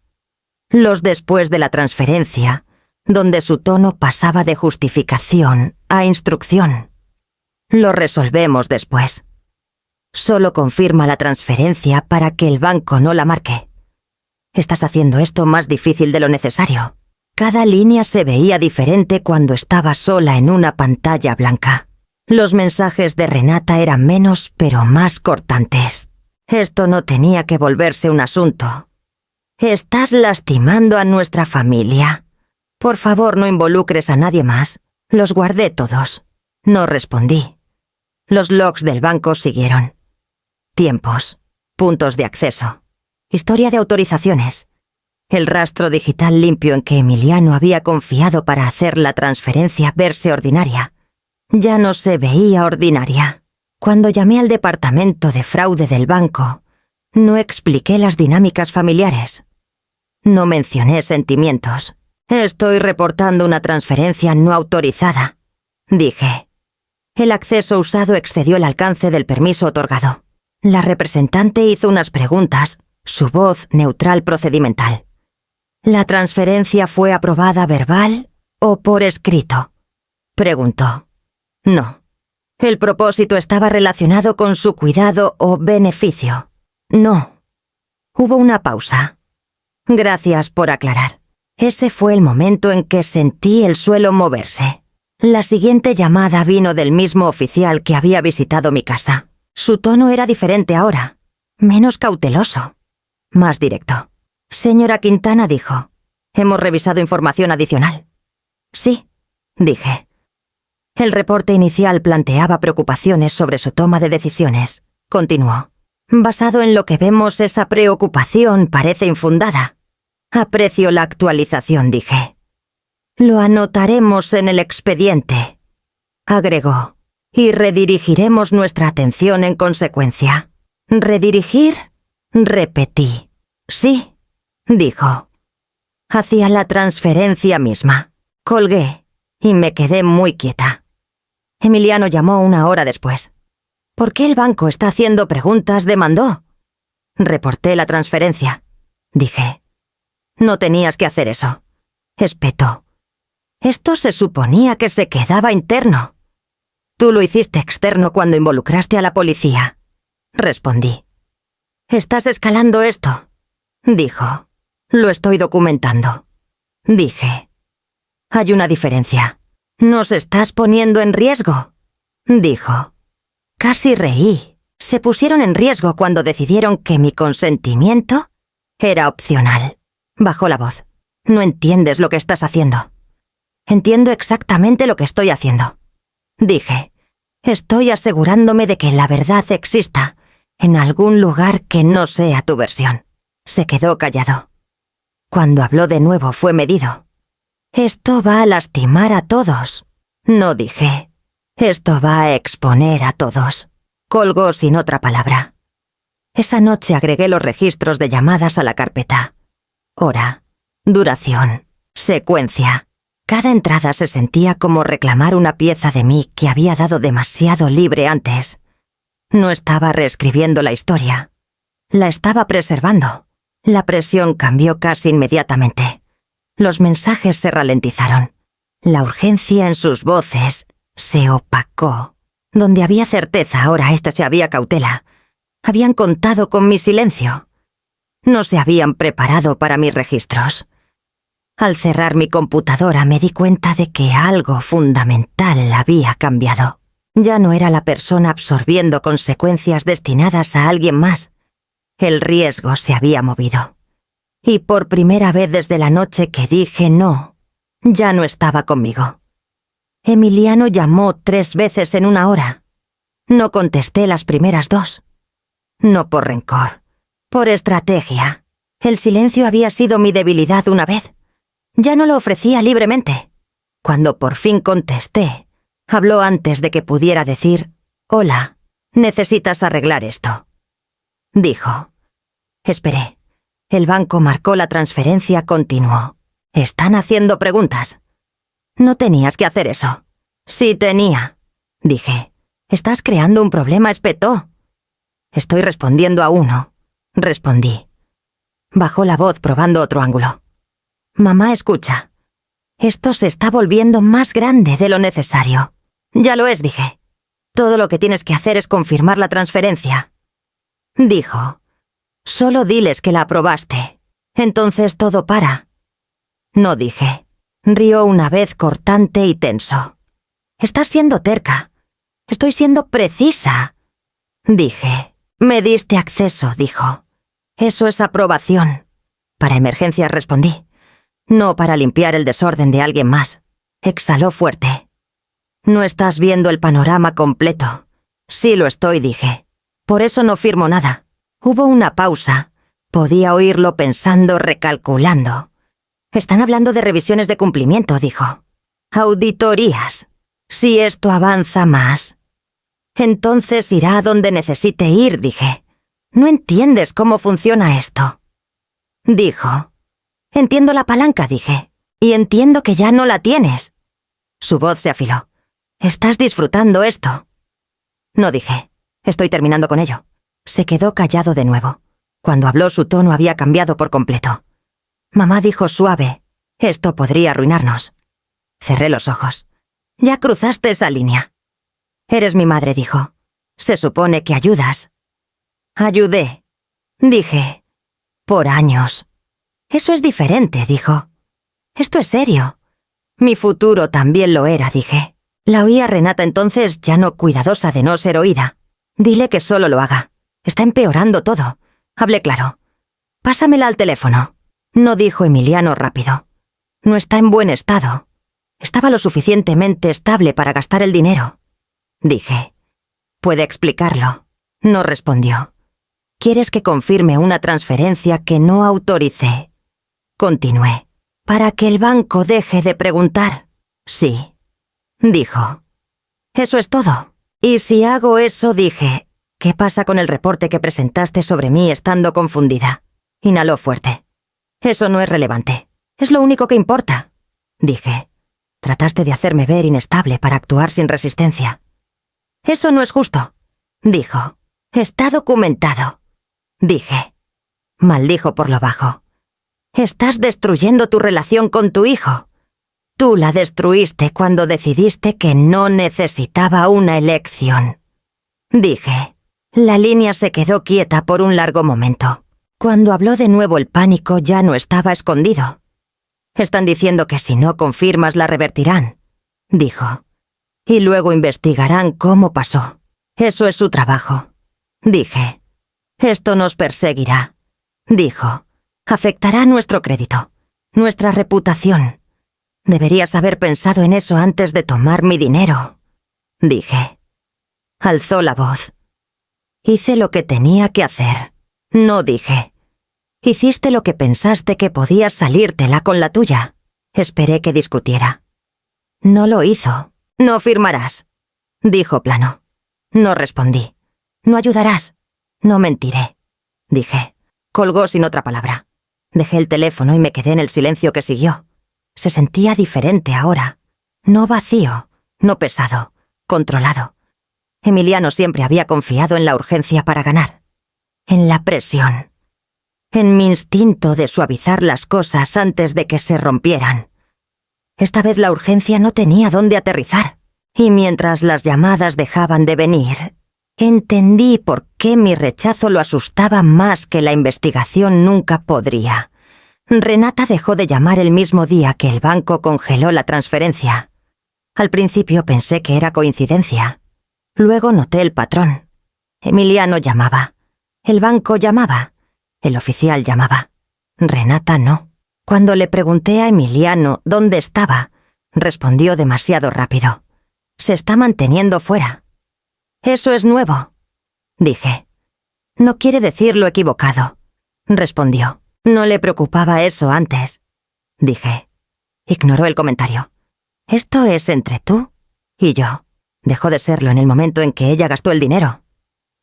Los después de la transferencia, donde su tono pasaba de justificación a instrucción. Lo resolvemos después. Solo confirma la transferencia para que el banco no la marque. Estás haciendo esto más difícil de lo necesario. Cada línea se veía diferente cuando estaba sola en una pantalla blanca. Los mensajes de Renata eran menos pero más cortantes. Esto no tenía que volverse un asunto. Estás lastimando a nuestra familia. Por favor, no involucres a nadie más. Los guardé todos. No respondí. Los logs del banco siguieron. Tiempos. Puntos de acceso. Historia de autorizaciones. El rastro digital limpio en que Emiliano había confiado para hacer la transferencia verse ordinaria. Ya no se veía ordinaria. Cuando llamé al departamento de fraude del banco, no expliqué las dinámicas familiares. No mencioné sentimientos. Estoy reportando una transferencia no autorizada, dije. El acceso usado excedió el alcance del permiso otorgado. La representante hizo unas preguntas, su voz neutral procedimental. ¿La transferencia fue aprobada verbal o por escrito?, preguntó. No. ¿El propósito estaba relacionado con su cuidado o beneficio? No. Hubo una pausa. Gracias por aclarar. Ese fue el momento en que sentí el suelo moverse. La siguiente llamada vino del mismo oficial que había visitado mi casa. Su tono era diferente ahora, menos cauteloso, más directo. Señora Quintana, dijo, hemos revisado información adicional. Sí, dije. El reporte inicial planteaba preocupaciones sobre su toma de decisiones. Continuó. Basado en lo que vemos, esa preocupación parece infundada. Aprecio la actualización, dije. Lo anotaremos en el expediente, agregó, y redirigiremos nuestra atención en consecuencia. ¿Redirigir? Repetí. Sí, dijo. Hacia la transferencia misma. Colgué y me quedé muy quieta. Emiliano llamó 1 hora después. ¿Por qué el banco está haciendo preguntas? Demandó. Reporté la transferencia, dije. No tenías que hacer eso. Espetó. Esto se suponía que se quedaba interno. Tú lo hiciste externo cuando involucraste a la policía, respondí. Estás escalando esto, dijo. Lo estoy documentando, dije. Hay una diferencia. ¿Nos estás poniendo en riesgo?, dijo. Casi reí. Se pusieron en riesgo cuando decidieron que mi consentimiento era opcional. Bajó la voz. No entiendes lo que estás haciendo. Entiendo exactamente lo que estoy haciendo, dije. Estoy asegurándome de que la verdad exista en algún lugar que no sea tu versión. Se quedó callado. Cuando habló de nuevo fue medido. Esto va a lastimar a todos. No dije. Esto va a exponer a todos. Colgó sin otra palabra. Esa noche agregué los registros de llamadas a la carpeta. Hora, duración, secuencia. Cada entrada se sentía como reclamar una pieza de mí que había dado demasiado libre antes. No estaba reescribiendo la historia. La estaba preservando. La presión cambió casi inmediatamente. Los mensajes se ralentizaron. La urgencia en sus voces se opacó. Donde había certeza, ahora se había cautela. Habían contado con mi silencio. No se habían preparado para mis registros. Al cerrar mi computadora me di cuenta de que algo fundamental había cambiado. Ya no era la persona absorbiendo consecuencias destinadas a alguien más. El riesgo se había movido. Y por primera vez desde la noche que dije no, ya no estaba conmigo. Emiliano llamó 3 veces en 1 hora. No contesté las primeras 2. No por rencor, por estrategia. El silencio había sido mi debilidad una vez. Ya no lo ofrecía libremente. Cuando por fin contesté, habló antes de que pudiera decir, «Hola, necesitas arreglar esto», dijo. Esperé. El banco marcó la transferencia, continuó. «Están haciendo preguntas». «No tenías que hacer eso». «Sí tenía», dije. «Estás creando un problema», espetó. «Estoy respondiendo a uno», respondí. Bajó la voz probando otro ángulo. «Mamá, escucha. Esto se está volviendo más grande de lo necesario». «Ya lo es», dije. «Todo lo que tienes que hacer es confirmar la transferencia». Dijo. «Solo diles que la aprobaste. Entonces todo para». No dije. Rió una vez cortante y tenso. «Estás siendo terca. Estoy siendo precisa». Dije. «Me diste acceso», dijo. «Eso es aprobación». «Para emergencias», respondí. «No para limpiar el desorden de alguien más». Exhaló fuerte. «No estás viendo el panorama completo». «Sí lo estoy», dije. «Por eso no firmo nada». Hubo una pausa. Podía oírlo pensando, recalculando. «Están hablando de revisiones de cumplimiento», dijo. «Auditorías. Si esto avanza más». «Entonces irá a donde necesite ir», dije. «No entiendes cómo funciona esto». Dijo. «Entiendo la palanca», dije. «Y entiendo que ya no la tienes». Su voz se afiló. «¿Estás disfrutando esto?» No dije. «Estoy terminando con ello». Se quedó callado de nuevo. Cuando habló su tono había cambiado por completo. Mamá dijo suave, «Esto podría arruinarnos». Cerré los ojos. «Ya cruzaste esa línea». «Eres mi madre», dijo. «Se supone que ayudas». «Ayudé», dije. «Por años». «Eso es diferente», dijo. «Esto es serio». «Mi futuro también lo era», dije. La oí a Renata entonces, ya no cuidadosa de no ser oída. «Dile que solo lo haga. Está empeorando todo». Hablé claro. «Pásamela al teléfono». No dijo Emiliano rápido. «No está en buen estado». «Estaba lo suficientemente estable para gastar el dinero». Dije. «¿Puede explicarlo?» No respondió. «¿Quieres que confirme una transferencia que no autoricé?» Continué. «Para que el banco deje de preguntar». «Sí», dijo. «Eso es todo». «Y si hago eso», dije, «¿qué pasa con el reporte que presentaste sobre mí estando confundida?» Inhaló fuerte. «Eso no es relevante. Es lo único que importa», dije. «Trataste de hacerme ver inestable para actuar sin resistencia». «Eso no es justo», dijo. «Está documentado», dije. Maldijo por lo bajo. «Estás destruyendo tu relación con tu hijo. Tú la destruiste cuando decidiste que no necesitaba una elección», dije. La línea se quedó quieta por un largo momento. Cuando habló de nuevo el pánico ya no estaba escondido. «Están diciendo que si no confirmas la revertirán», dijo. «Y luego investigarán cómo pasó. Eso es su trabajo», dije. «Esto nos perseguirá», dijo. «Afectará nuestro crédito, nuestra reputación. Deberías haber pensado en eso antes de tomar mi dinero», dije. Alzó la voz. «Hice lo que tenía que hacer». No dije. «Hiciste lo que pensaste que podías salírtela con la tuya». Esperé que discutiera. «No lo hizo. No firmarás», dijo plano. No respondí. «No ayudarás». No mentiré. dije. Colgó sin otra palabra. Dejé el teléfono y me quedé en el silencio que siguió. Se sentía diferente ahora. No vacío, no pesado, controlado. Emiliano siempre había confiado en la urgencia para ganar. En la presión. En mi instinto de suavizar las cosas antes de que se rompieran. Esta vez la urgencia no tenía dónde aterrizar. Y mientras las llamadas dejaban de venir, entendí por qué mi rechazo lo asustaba más que la investigación nunca podría. Renata dejó de llamar el mismo día que el banco congeló la transferencia. Al principio pensé que era coincidencia. Luego noté el patrón. Emiliano llamaba. El banco llamaba. El oficial llamaba. Renata no. Cuando le pregunté a Emiliano dónde estaba, respondió demasiado rápido. Se está manteniendo fuera. Eso es nuevo, dije. No quiere decir lo equivocado, respondió. No le preocupaba eso antes, dije. Ignoró el comentario. ¿Esto es entre tú y yo? Dejó de serlo en el momento en que ella gastó el dinero,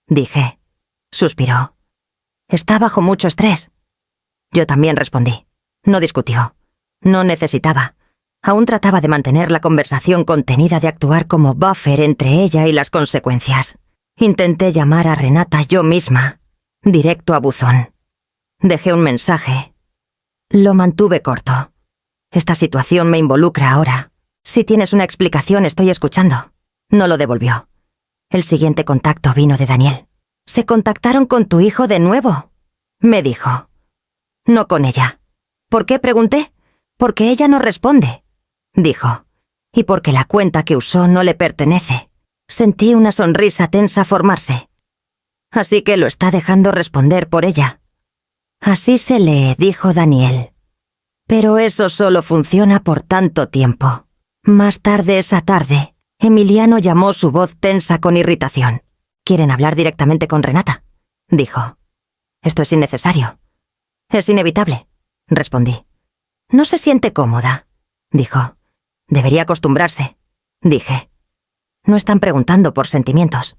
dije. Suspiró. Está bajo mucho estrés. Yo también respondí. No discutió. No necesitaba. Aún trataba de mantener la conversación contenida, de actuar como buffer entre ella y las consecuencias. Intenté llamar a Renata yo misma, directo a buzón. Dejé un mensaje. Lo mantuve corto. Esta situación me involucra ahora. Si tienes una explicación, estoy escuchando. No lo devolvió. El siguiente contacto vino de Daniel. ¿Se contactaron con tu hijo de nuevo?, me dijo. No con ella. ¿Por qué?, pregunté. Porque ella no responde, dijo. Y porque la cuenta que usó no le pertenece. Sentí una sonrisa tensa formarse. Así que lo está dejando responder por ella. Así se le dijo Daniel. Pero eso solo funciona por tanto tiempo. Más tarde esa tarde, Emiliano llamó su voz tensa con irritación. ¿Quieren hablar directamente con Renata?, dijo. Esto es innecesario. Es inevitable, respondí. No se siente cómoda, dijo. Debería acostumbrarse, dije. No están preguntando por sentimientos.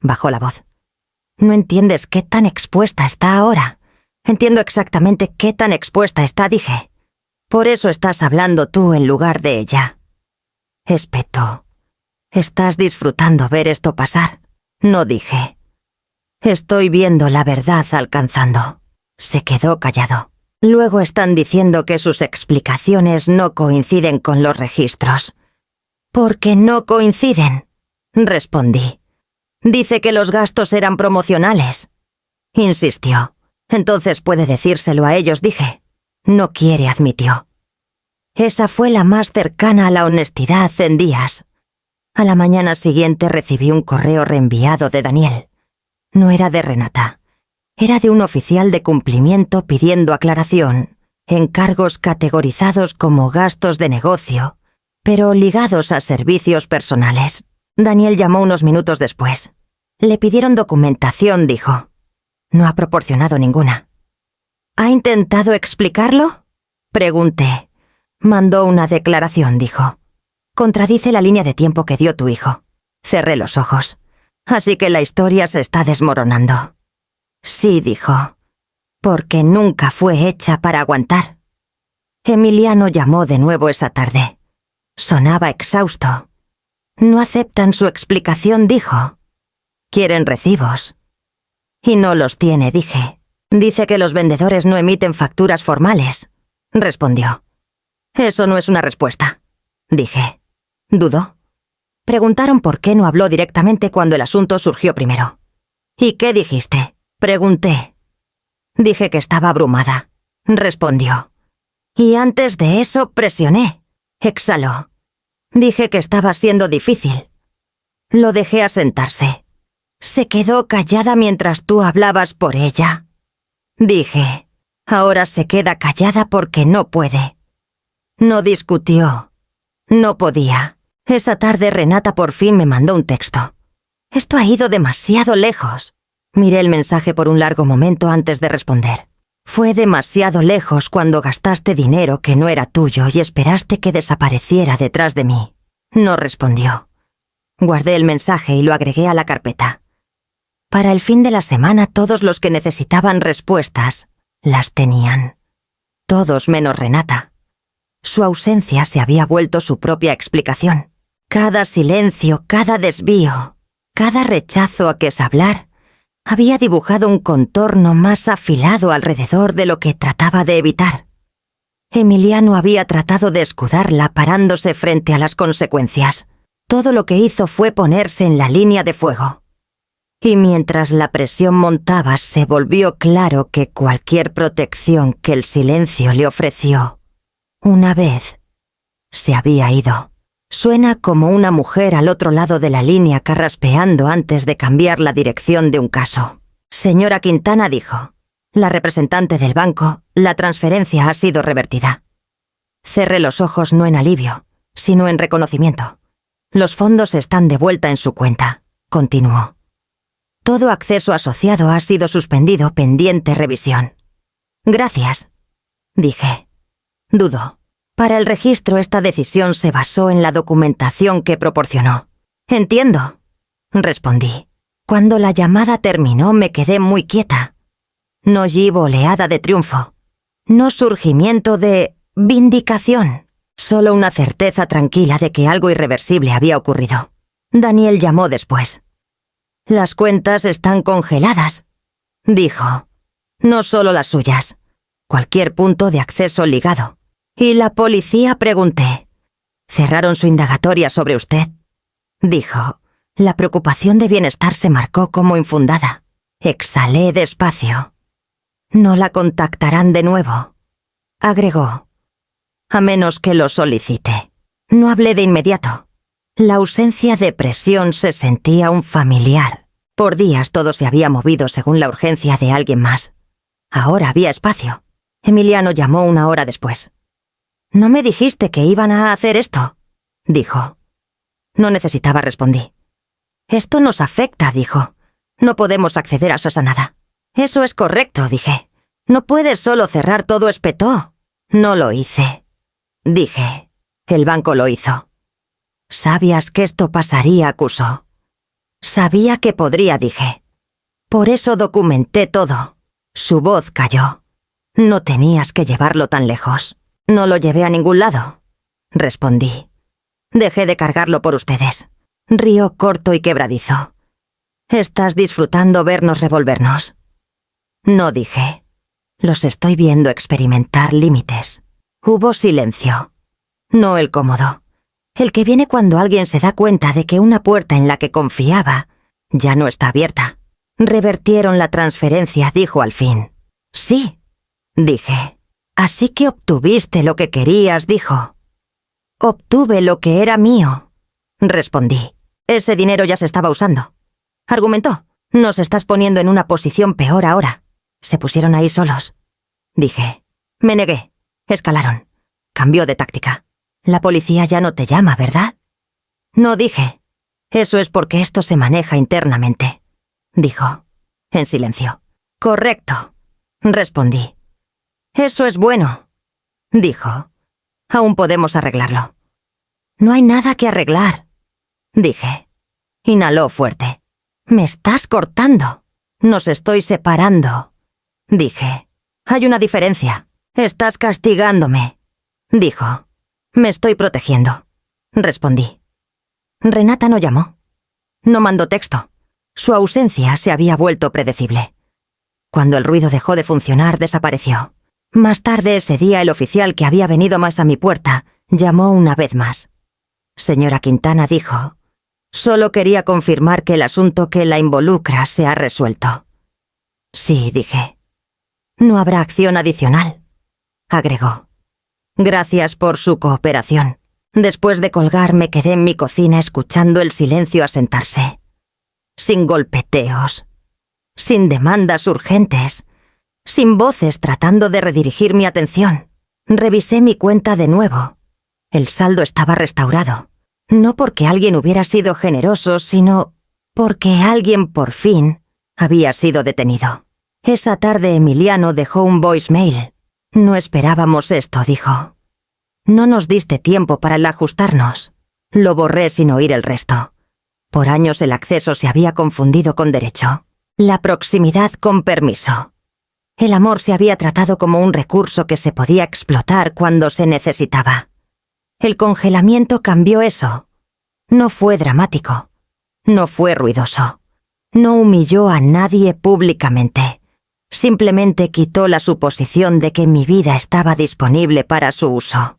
Bajó la voz. No entiendes qué tan expuesta está ahora. Entiendo exactamente qué tan expuesta está, dije. Por eso estás hablando tú en lugar de ella. Espetó. Estás disfrutando ver esto pasar, no dije. Estoy viendo la verdad alcanzando. Se quedó callado. Luego están diciendo que sus explicaciones no coinciden con los registros. Porque no coinciden, respondí. Dice que los gastos eran promocionales. Insistió. Entonces puede decírselo a ellos, dije. No quiere, admitió. Esa fue la más cercana a la honestidad en días. A la mañana siguiente recibí un correo reenviado de Daniel. No era de Renata. Era de un oficial de cumplimiento pidiendo aclaración, encargos categorizados como gastos de negocio, pero ligados a servicios personales. Daniel llamó unos minutos después. Le pidieron documentación, dijo. No ha proporcionado ninguna. ¿Ha intentado explicarlo?, pregunté. Mandó una declaración, dijo. Contradice la línea de tiempo que dio tu hijo. Cerré los ojos. Así que la historia se está desmoronando. Sí, dijo. Porque nunca fue hecha para aguantar. Emiliano llamó de nuevo esa tarde. Sonaba exhausto. No aceptan su explicación, dijo. Quieren recibos. Y no los tiene, dije. Dice que los vendedores no emiten facturas formales, respondió. Eso no es una respuesta, dije. Dudó. Preguntaron por qué no habló directamente cuando el asunto surgió primero. ¿Y qué dijiste?, pregunté. Dije que estaba abrumada, respondió. Y antes de eso presioné, exhaló. Dije que estaba siendo difícil. Lo dejé asentarse. Se quedó callada mientras tú hablabas por ella. Dije, ahora se queda callada porque no puede. No discutió. No podía. Esa tarde Renata por fin me mandó un texto. Esto ha ido demasiado lejos. Miré el mensaje por un largo momento antes de responder. Fue demasiado lejos cuando gastaste dinero que no era tuyo y esperaste que desapareciera detrás de mí. No respondió. Guardé el mensaje y lo agregué a la carpeta. Para el fin de la semana todos los que necesitaban respuestas las tenían. Todos menos Renata. Su ausencia se había vuelto su propia explicación. Cada silencio, cada desvío, cada rechazo a que es hablar, había dibujado un contorno más afilado alrededor de lo que trataba de evitar. Emiliano había tratado de escudarla parándose frente a las consecuencias. Todo lo que hizo fue ponerse en la línea de fuego. Y mientras la presión montaba, se volvió claro que cualquier protección que el silencio le ofreció, una vez, se había ido. Suena como una mujer al otro lado de la línea carraspeando antes de cambiar la dirección de un caso. Señora Quintana dijo, la representante del banco, la transferencia ha sido revertida. Cerré los ojos no en alivio, sino en reconocimiento. Los fondos están de vuelta en su cuenta, continuó. Todo acceso asociado ha sido suspendido pendiente revisión. Gracias, dije. Dudo. Para el registro esta decisión se basó en la documentación que proporcionó. Entiendo, respondí. Cuando la llamada terminó me quedé muy quieta. No llevo oleada de triunfo. No surgimiento de vindicación. Solo una certeza tranquila de que algo irreversible había ocurrido. Daniel llamó después. Las cuentas están congeladas, dijo. No solo las suyas. Cualquier punto de acceso ligado. ¿Y la policía? Pregunté. ¿Cerraron su indagatoria sobre usted? Dijo. La preocupación de bienestar se marcó como infundada. Exhalé despacio. No la contactarán de nuevo, agregó. A menos que lo solicite. No hablé de inmediato. La ausencia de presión se sentía un familiar. Por días todo se había movido según la urgencia de alguien más. Ahora había espacio. Emiliano llamó una hora después. «¿No me dijiste que iban a hacer esto?», dijo. No necesitaba, respondí. «Esto nos afecta», dijo. «No podemos acceder a Sasanada». «Eso es correcto», dije. «No puedes solo cerrar todo», espetó. «No lo hice», dije. «El banco lo hizo». «Sabías que esto pasaría», acusó. «Sabía que podría», dije. «Por eso documenté todo». Su voz cayó. «No tenías que llevarlo tan lejos». «No lo llevé a ningún lado», respondí. «Dejé de cargarlo por ustedes». Rió corto y quebradizo. «¿Estás disfrutando vernos revolvernos?» No, dije. «Los estoy viendo experimentar límites». Hubo silencio. No el cómodo. El que viene cuando alguien se da cuenta de que una puerta en la que confiaba ya no está abierta. «Revertieron la transferencia», dijo al fin. «Sí», dije. «Así que obtuviste lo que querías», dijo. «Obtuve lo que era mío», respondí. «Ese dinero ya se estaba usando», argumentó. «Nos estás poniendo en una posición peor ahora». «Se pusieron ahí solos», dije. Me negué. Escalaron. Cambió de táctica. «La policía ya no te llama, ¿verdad?» No, dije. «Eso es porque esto se maneja internamente», dijo. En silencio. «Correcto», respondí. «Eso es bueno», dijo. «Aún podemos arreglarlo». «No hay nada que arreglar», dije. Inhaló fuerte. «Me estás cortando». «Nos estoy separando», dije. «Hay una diferencia. Estás castigándome», dijo. «Me estoy protegiendo», respondí. Renata no llamó. No mandó texto. Su ausencia se había vuelto predecible. Cuando el ruido dejó de funcionar, desapareció. Más tarde ese día el oficial que había venido más a mi puerta llamó una vez más. «Señora Quintana», dijo. «Solo quería confirmar que el asunto que la involucra se ha resuelto». «Sí», dije. «No habrá acción adicional», agregó. «Gracias por su cooperación». Después de colgar me quedé en mi cocina escuchando el silencio asentarse. Sin golpeteos. Sin demandas urgentes. Sin voces tratando de redirigir mi atención. Revisé mi cuenta de nuevo. El saldo estaba restaurado. No porque alguien hubiera sido generoso, sino porque alguien por fin había sido detenido. Esa tarde Emiliano dejó un voicemail. «No esperábamos esto», dijo. «No nos diste tiempo para el ajustarnos». Lo borré sin oír el resto. Por años el acceso se había confundido con derecho. La proximidad con permiso. El amor se había tratado como un recurso que se podía explotar cuando se necesitaba. El congelamiento cambió eso. No fue dramático. No fue ruidoso. No humilló a nadie públicamente. Simplemente quitó la suposición de que mi vida estaba disponible para su uso.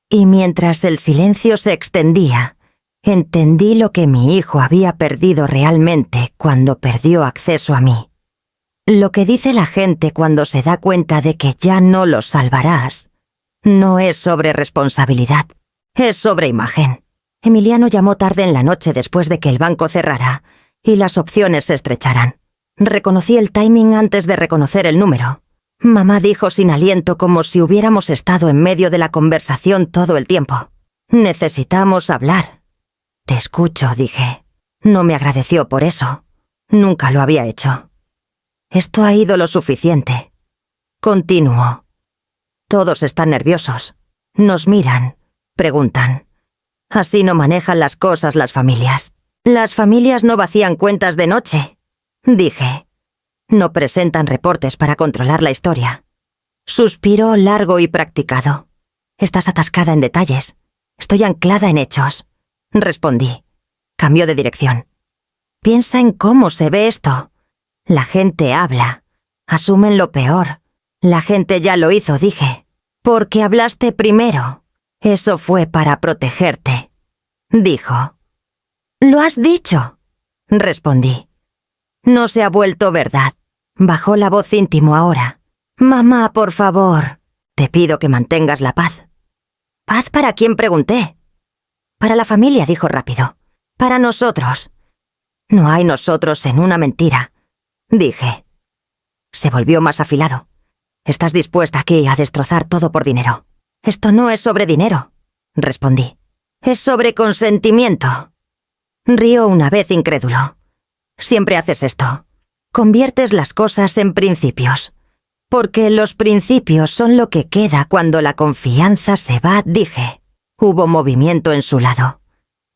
Y mientras el silencio se extendía, entendí lo que mi hijo había perdido realmente cuando perdió acceso a mí. Lo que dice la gente cuando se da cuenta de que ya no los salvarás no es sobre responsabilidad, es sobre imagen. Emiliano llamó tarde en la noche después de que el banco cerrara y las opciones se estrecharan. Reconocí el timing antes de reconocer el número. Mamá dijo sin aliento, como si hubiéramos estado en medio de la conversación todo el tiempo: necesitamos hablar. Te escucho, dije. No me agradeció por eso. Nunca lo había hecho. Esto ha ido lo suficiente. Continuó. Todos están nerviosos. Nos miran. Preguntan. Así no manejan las cosas las familias. Las familias no vacían cuentas de noche, dije. No presentan reportes para controlar la historia. Suspiró largo y practicado. Estás atascada en detalles. Estoy anclada en hechos, respondí. Cambió de dirección. Piensa en cómo se ve esto. La gente habla. Asumen lo peor. La gente ya lo hizo, dije. Porque hablaste primero. Eso fue para protegerte, dijo. Lo has dicho, respondí. No se ha vuelto verdad. Bajó la voz íntimo ahora. Mamá, por favor, te pido que mantengas la paz. ¿Paz para quién?, pregunté. Para la familia, dijo rápido. Para nosotros. No hay nosotros en una mentira, dije. Se volvió más afilado. Estás dispuesta aquí a destrozar todo por dinero. Esto no es sobre dinero, respondí. Es sobre consentimiento. Rió una vez incrédulo. Siempre haces esto. Conviertes las cosas en principios. Porque los principios son lo que queda cuando la confianza se va, dije. Hubo movimiento en su lado.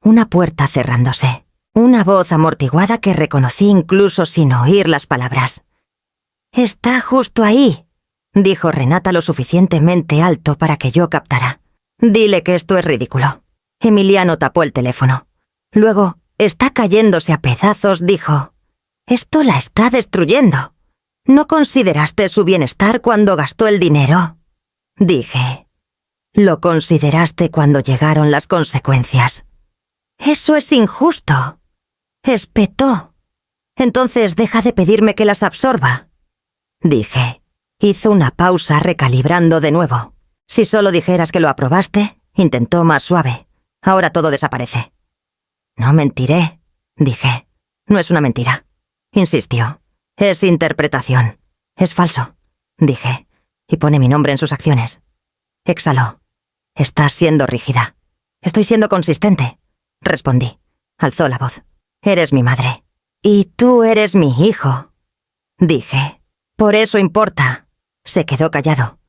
Una puerta cerrándose. Una voz amortiguada que reconocí incluso sin oír las palabras. Está justo ahí, dijo Renata lo suficientemente alto para que yo captara. Dile que esto es ridículo. Emiliano tapó el teléfono. Luego, está cayéndose a pedazos, dijo. Esto la está destruyendo. ¿No consideraste su bienestar cuando gastó el dinero? Dije. Lo consideraste cuando llegaron las consecuencias. Eso es injusto. Espetó. Entonces deja de pedirme que las absorba. Dije. Hizo una pausa recalibrando de nuevo. Si solo dijeras que lo aprobaste, intentó más suave. Ahora todo desaparece. No mentiré, dije. No es una mentira. Insistió. Es interpretación. Es falso, dije. Y pone mi nombre en sus acciones. Exhaló. Estás siendo rígida. Estoy siendo consistente, respondí. Alzó la voz. Eres mi madre. Y tú eres mi hijo, dije. Por eso importa. Se quedó callado.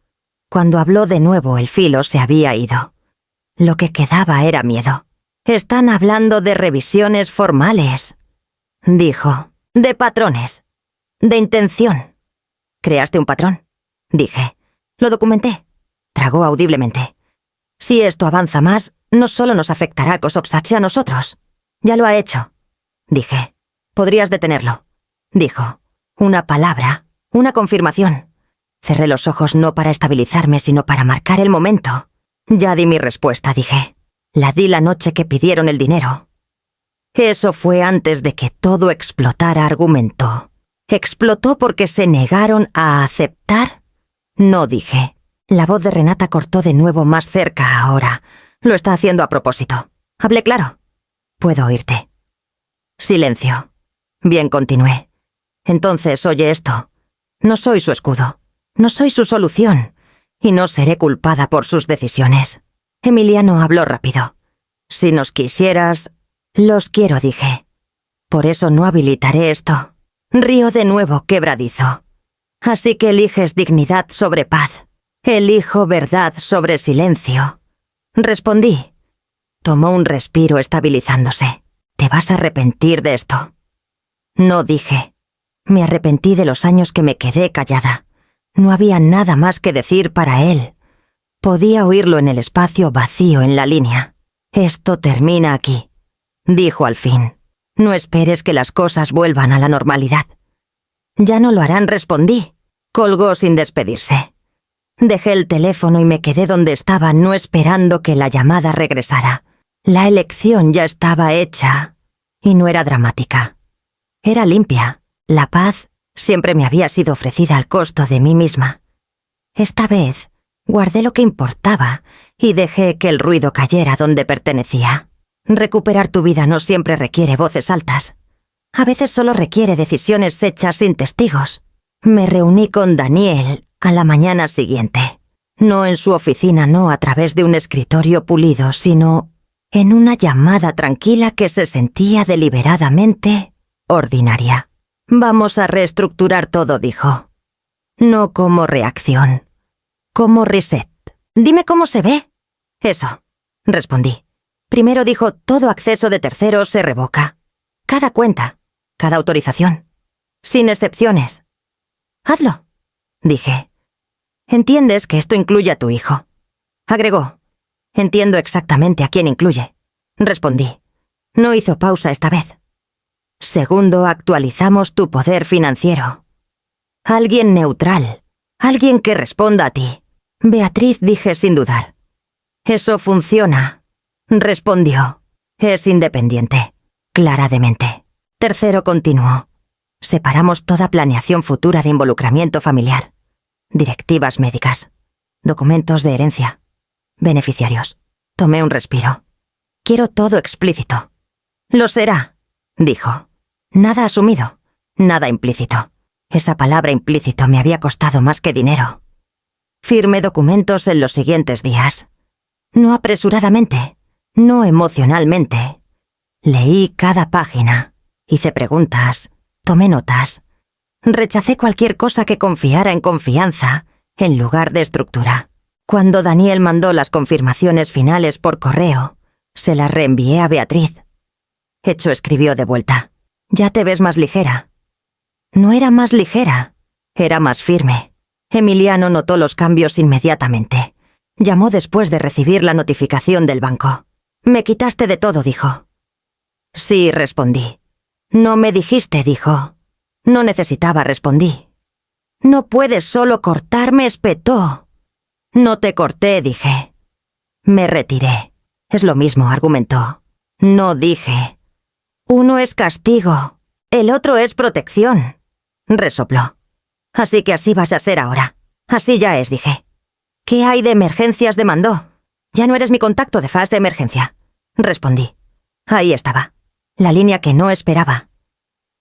Cuando habló de nuevo, el filo se había ido. Lo que quedaba era miedo. Están hablando de revisiones formales, dijo. De patrones. De intención. ¿Creaste un patrón? Dije. Lo documenté. Tragó audiblemente. Si esto avanza más, no solo nos afectará a Kosoksachi a nosotros. Ya lo ha hecho, dije. Podrías detenerlo, dijo. Una palabra, una confirmación. Cerré los ojos no para estabilizarme, sino para marcar el momento. Ya di mi respuesta, dije. La di la noche que pidieron el dinero. Eso fue antes de que todo explotara, argumentó. ¿Explotó porque se negaron a aceptar? No, dije. La voz de Renata cortó de nuevo más cerca ahora. Lo está haciendo a propósito. Hablé claro. Puedo oírte. Silencio. Bien, continué. Entonces, oye esto. No soy su escudo. No soy su solución. Y no seré culpada por sus decisiones. Emiliano habló rápido. Si nos quisieras... Los quiero, dije. Por eso no habilitaré esto. Río de nuevo quebradizo. Así que eliges dignidad sobre paz. Elijo verdad sobre silencio. Respondí. Tomó un respiro estabilizándose. Te vas a arrepentir de esto. No, dije. Me arrepentí de los años que me quedé callada. No había nada más que decir para él. Podía oírlo en el espacio vacío en la línea. «Esto termina aquí», dijo al fin. «No esperes que las cosas vuelvan a la normalidad». «Ya no lo harán», respondí. Colgó sin despedirse. Dejé el teléfono y me quedé donde estaba, no esperando que la llamada regresara. La elección ya estaba hecha y no era dramática. Era limpia. La paz siempre me había sido ofrecida al costo de mí misma. Esta vez guardé lo que importaba y dejé que el ruido cayera donde pertenecía. Recuperar tu vida no siempre requiere voces altas. A veces solo requiere decisiones hechas sin testigos. Me reuní con Daniel a la mañana siguiente. No en su oficina, no a través de un escritorio pulido, sino en una llamada tranquila que se sentía deliberadamente ordinaria. «Vamos a reestructurar todo», dijo. «No como reacción, como reset. Dime cómo se ve». «Eso», respondí. Primero dijo: «Todo acceso de terceros se revoca. Cada cuenta, cada autorización, sin excepciones». «Hazlo», dije. «Entiendes que esto incluye a tu hijo». Agregó: «Entiendo exactamente a quién incluye». Respondí. No hizo pausa esta vez. «Segundo, actualizamos tu poder financiero. Alguien neutral, alguien que responda a ti». «Beatriz», dije sin dudar. «Eso funciona», respondió. «Es independiente, clara de mente». Tercero, continuó. «Separamos toda planeación futura de involucramiento familiar. Directivas médicas, documentos de herencia, beneficiarios». Tomé un respiro. «Quiero todo explícito». «Lo será», dijo. «Nada asumido, nada implícito». Esa palabra implícito me había costado más que dinero. Firmé documentos en los siguientes días. No apresuradamente, no emocionalmente. Leí cada página, hice preguntas, tomé notas. Rechacé cualquier cosa que confiara en confianza, en lugar de estructura. Cuando Daniel mandó las confirmaciones finales por correo, se las reenvié a Beatriz. Hecho escribió de vuelta: «Ya te ves más ligera». No era más ligera, era más firme. Emiliano notó los cambios inmediatamente. Llamó después de recibir la notificación del banco. «Me quitaste de todo», dijo. «Sí», respondí. «No me dijiste», dijo. «No necesitaba», respondí. «No puedes solo cortarme», espetó. «No te corté», dije. Me retiré. «Es lo mismo», argumentó. «No», dije. «Uno es castigo, el otro es protección», resopló. «Así que así vas a ser ahora». «Así ya es», dije. «¿Qué hay de emergencias?», demandó. «Ya no eres mi contacto de fase de emergencia», respondí. Ahí estaba, la línea que no esperaba.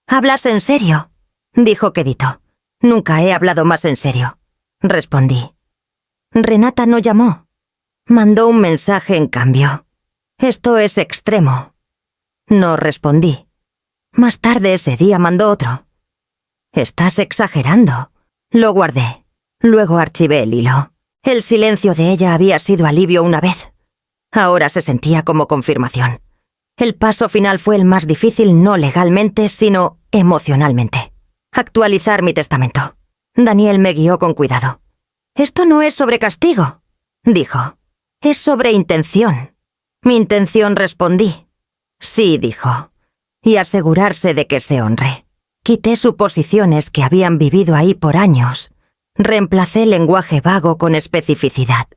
«¿Hablas en serio?», dijo quedito. «Nunca he hablado más en serio», respondí. «Renata no llamó. Mandó un mensaje en cambio. Esto es extremo». No respondí. Más tarde ese día mandó otro. «Estás exagerando». Lo guardé. Luego archivé el hilo. El silencio de ella había sido alivio una vez. Ahora se sentía como confirmación. El paso final fue el más difícil, no legalmente, sino emocionalmente. Actualizar mi testamento. Daniel me guió con cuidado. «Esto no es sobre castigo», dijo. «Es sobre intención». «Mi intención», respondí. «Sí», dijo. «Y asegurarse de que se honre». Quité suposiciones que habían vivido ahí por años. Reemplacé el lenguaje vago con especificidad.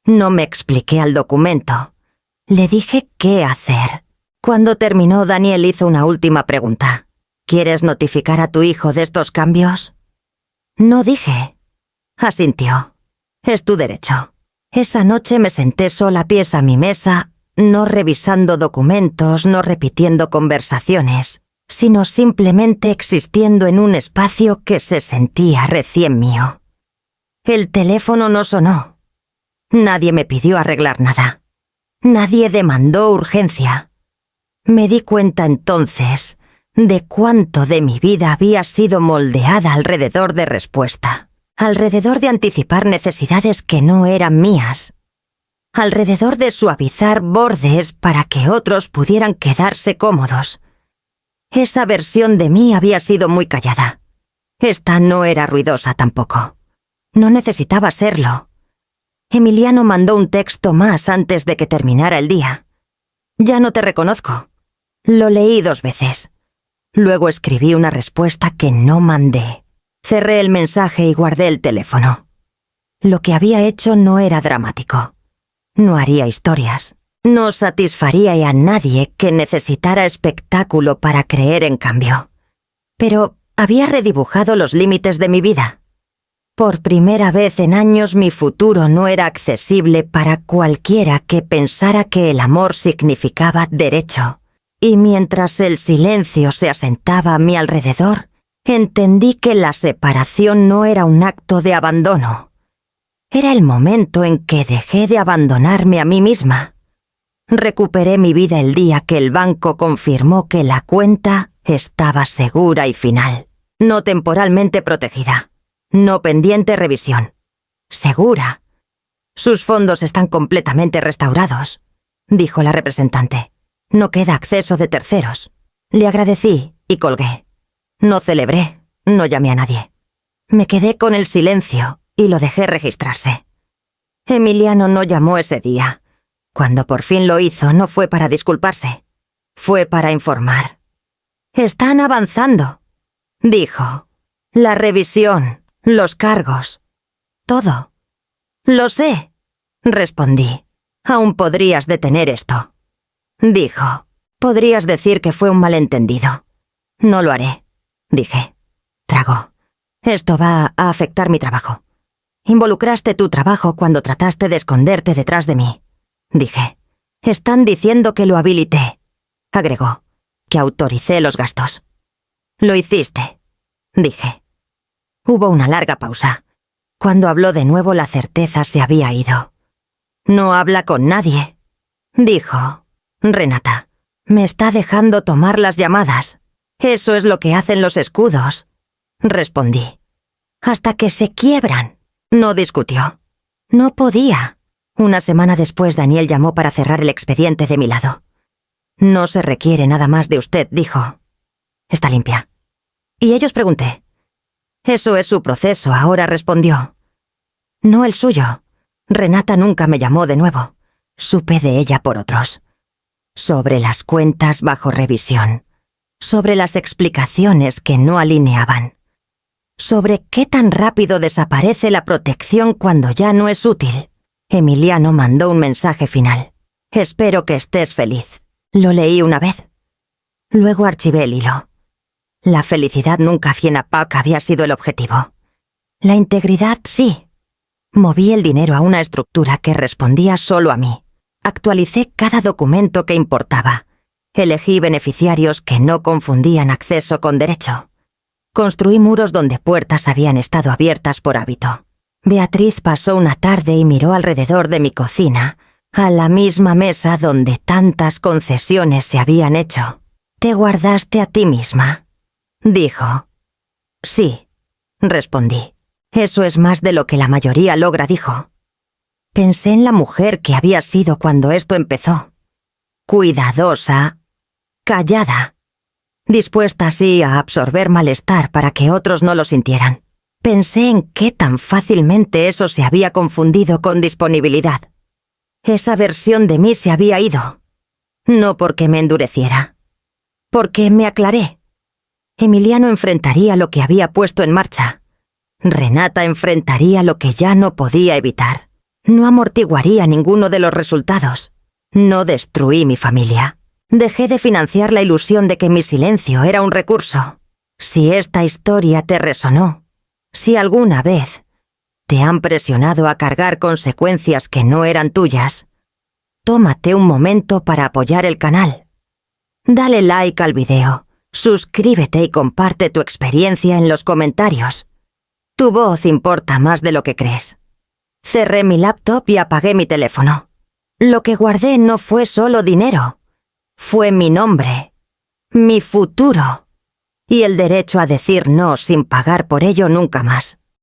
No me expliqué al documento. Le dije qué hacer. Cuando terminó, Daniel hizo una última pregunta. «¿Quieres notificar a tu hijo de estos cambios?». No, dije. Asintió. «Es tu derecho». Esa noche me senté sola a pies a mi mesa, no revisando documentos, no repitiendo conversaciones, sino simplemente existiendo en un espacio que se sentía recién mío. El teléfono no sonó. Nadie me pidió arreglar nada. Nadie demandó urgencia. Me di cuenta entonces de cuánto de mi vida había sido moldeada alrededor de respuesta, alrededor de anticipar necesidades que no eran mías, alrededor de suavizar bordes para que otros pudieran quedarse cómodos. Esa versión de mí había sido muy callada, Esta no era ruidosa tampoco. No necesitaba serlo. Emiliano mandó un texto más antes de que terminara el día. Ya no te reconozco. Lo leí 2 veces. Luego escribí una respuesta que no mandé. Cerré el mensaje y guardé el teléfono. Lo que había hecho no era dramático. No haría historias. No satisfaría a nadie que necesitara espectáculo para creer en cambio. Pero había redibujado los límites de mi vida. Por primera vez en años mi futuro no era accesible para cualquiera que pensara que el amor significaba derecho. Y mientras el silencio se asentaba a mi alrededor, entendí que la separación no era un acto de abandono. Era el momento en que dejé de abandonarme a mí misma. Recuperé mi vida el día que el banco confirmó que la cuenta estaba segura y final, no temporalmente protegida. No pendiente revisión. Segura. Sus fondos están completamente restaurados, dijo la representante. No queda acceso de terceros. Le agradecí y colgué. No celebré, no llamé a nadie. Me quedé con el silencio y lo dejé registrarse. Emiliano no llamó ese día. Cuando por fin lo hizo, no fue para disculparse. Fue para informar. Están avanzando, dijo. La revisión. Los cargos. Todo. Lo sé, respondí. Aún podrías detener esto. Dijo. Podrías decir que fue un malentendido. No lo haré, dije. Tragó. Esto va a afectar mi trabajo. Involucraste tu trabajo cuando trataste de esconderte detrás de mí, dije. Están diciendo que lo habilité, agregó. Que autoricé los gastos. Lo hiciste, dije. Hubo una larga pausa. Cuando habló de nuevo, la certeza se había ido. No habla con nadie, dijo. Renata, me está dejando tomar las llamadas. Eso es lo que hacen los escudos, respondí. Hasta que se quiebran. No discutió. No podía. Una semana después, Daniel llamó para cerrar el expediente de mi lado. No se requiere nada más de usted, dijo. Está limpia. Y ellos pregunté. Eso es su proceso, ahora respondió. No el suyo. Renata nunca me llamó de nuevo. Supe de ella por otros. Sobre las cuentas bajo revisión. Sobre las explicaciones que no alineaban. Sobre qué tan rápido desaparece la protección cuando ya no es útil. Emiliano mandó un mensaje final. Espero que estés feliz. Lo leí una vez. Luego archivé el hilo. La felicidad nunca a Fianna Fáiz había sido el objetivo. La integridad sí. Moví el dinero a una estructura que respondía solo a mí. Actualicé cada documento que importaba. Elegí beneficiarios que no confundían acceso con derecho. Construí muros donde puertas habían estado abiertas por hábito. Beatriz pasó una tarde y miró alrededor de mi cocina, a la misma mesa donde tantas concesiones se habían hecho. Te guardaste a ti misma, dijo. Sí, respondí. Eso es más de lo que la mayoría logra, dijo. Pensé en la mujer que había sido cuando esto empezó. Cuidadosa, callada, dispuesta así a absorber malestar para que otros no lo sintieran. Pensé en qué tan fácilmente eso se había confundido con disponibilidad. Esa versión de mí se había ido. No porque me endureciera. Porque me aclaré. Emiliano enfrentaría lo que había puesto en marcha. Renata enfrentaría lo que ya no podía evitar. No amortiguaría ninguno de los resultados. No destruí mi familia. Dejé de financiar la ilusión de que mi silencio era un recurso. Si esta historia te resonó, si alguna vez te han presionado a cargar consecuencias que no eran tuyas, tómate un momento para apoyar el canal. Dale like al video, suscríbete y comparte tu experiencia en los comentarios. Tu voz importa más de lo que crees. Cerré mi laptop y apagué mi teléfono. Lo que guardé no fue solo dinero. Fue mi nombre, mi futuro y el derecho a decir no sin pagar por ello nunca más.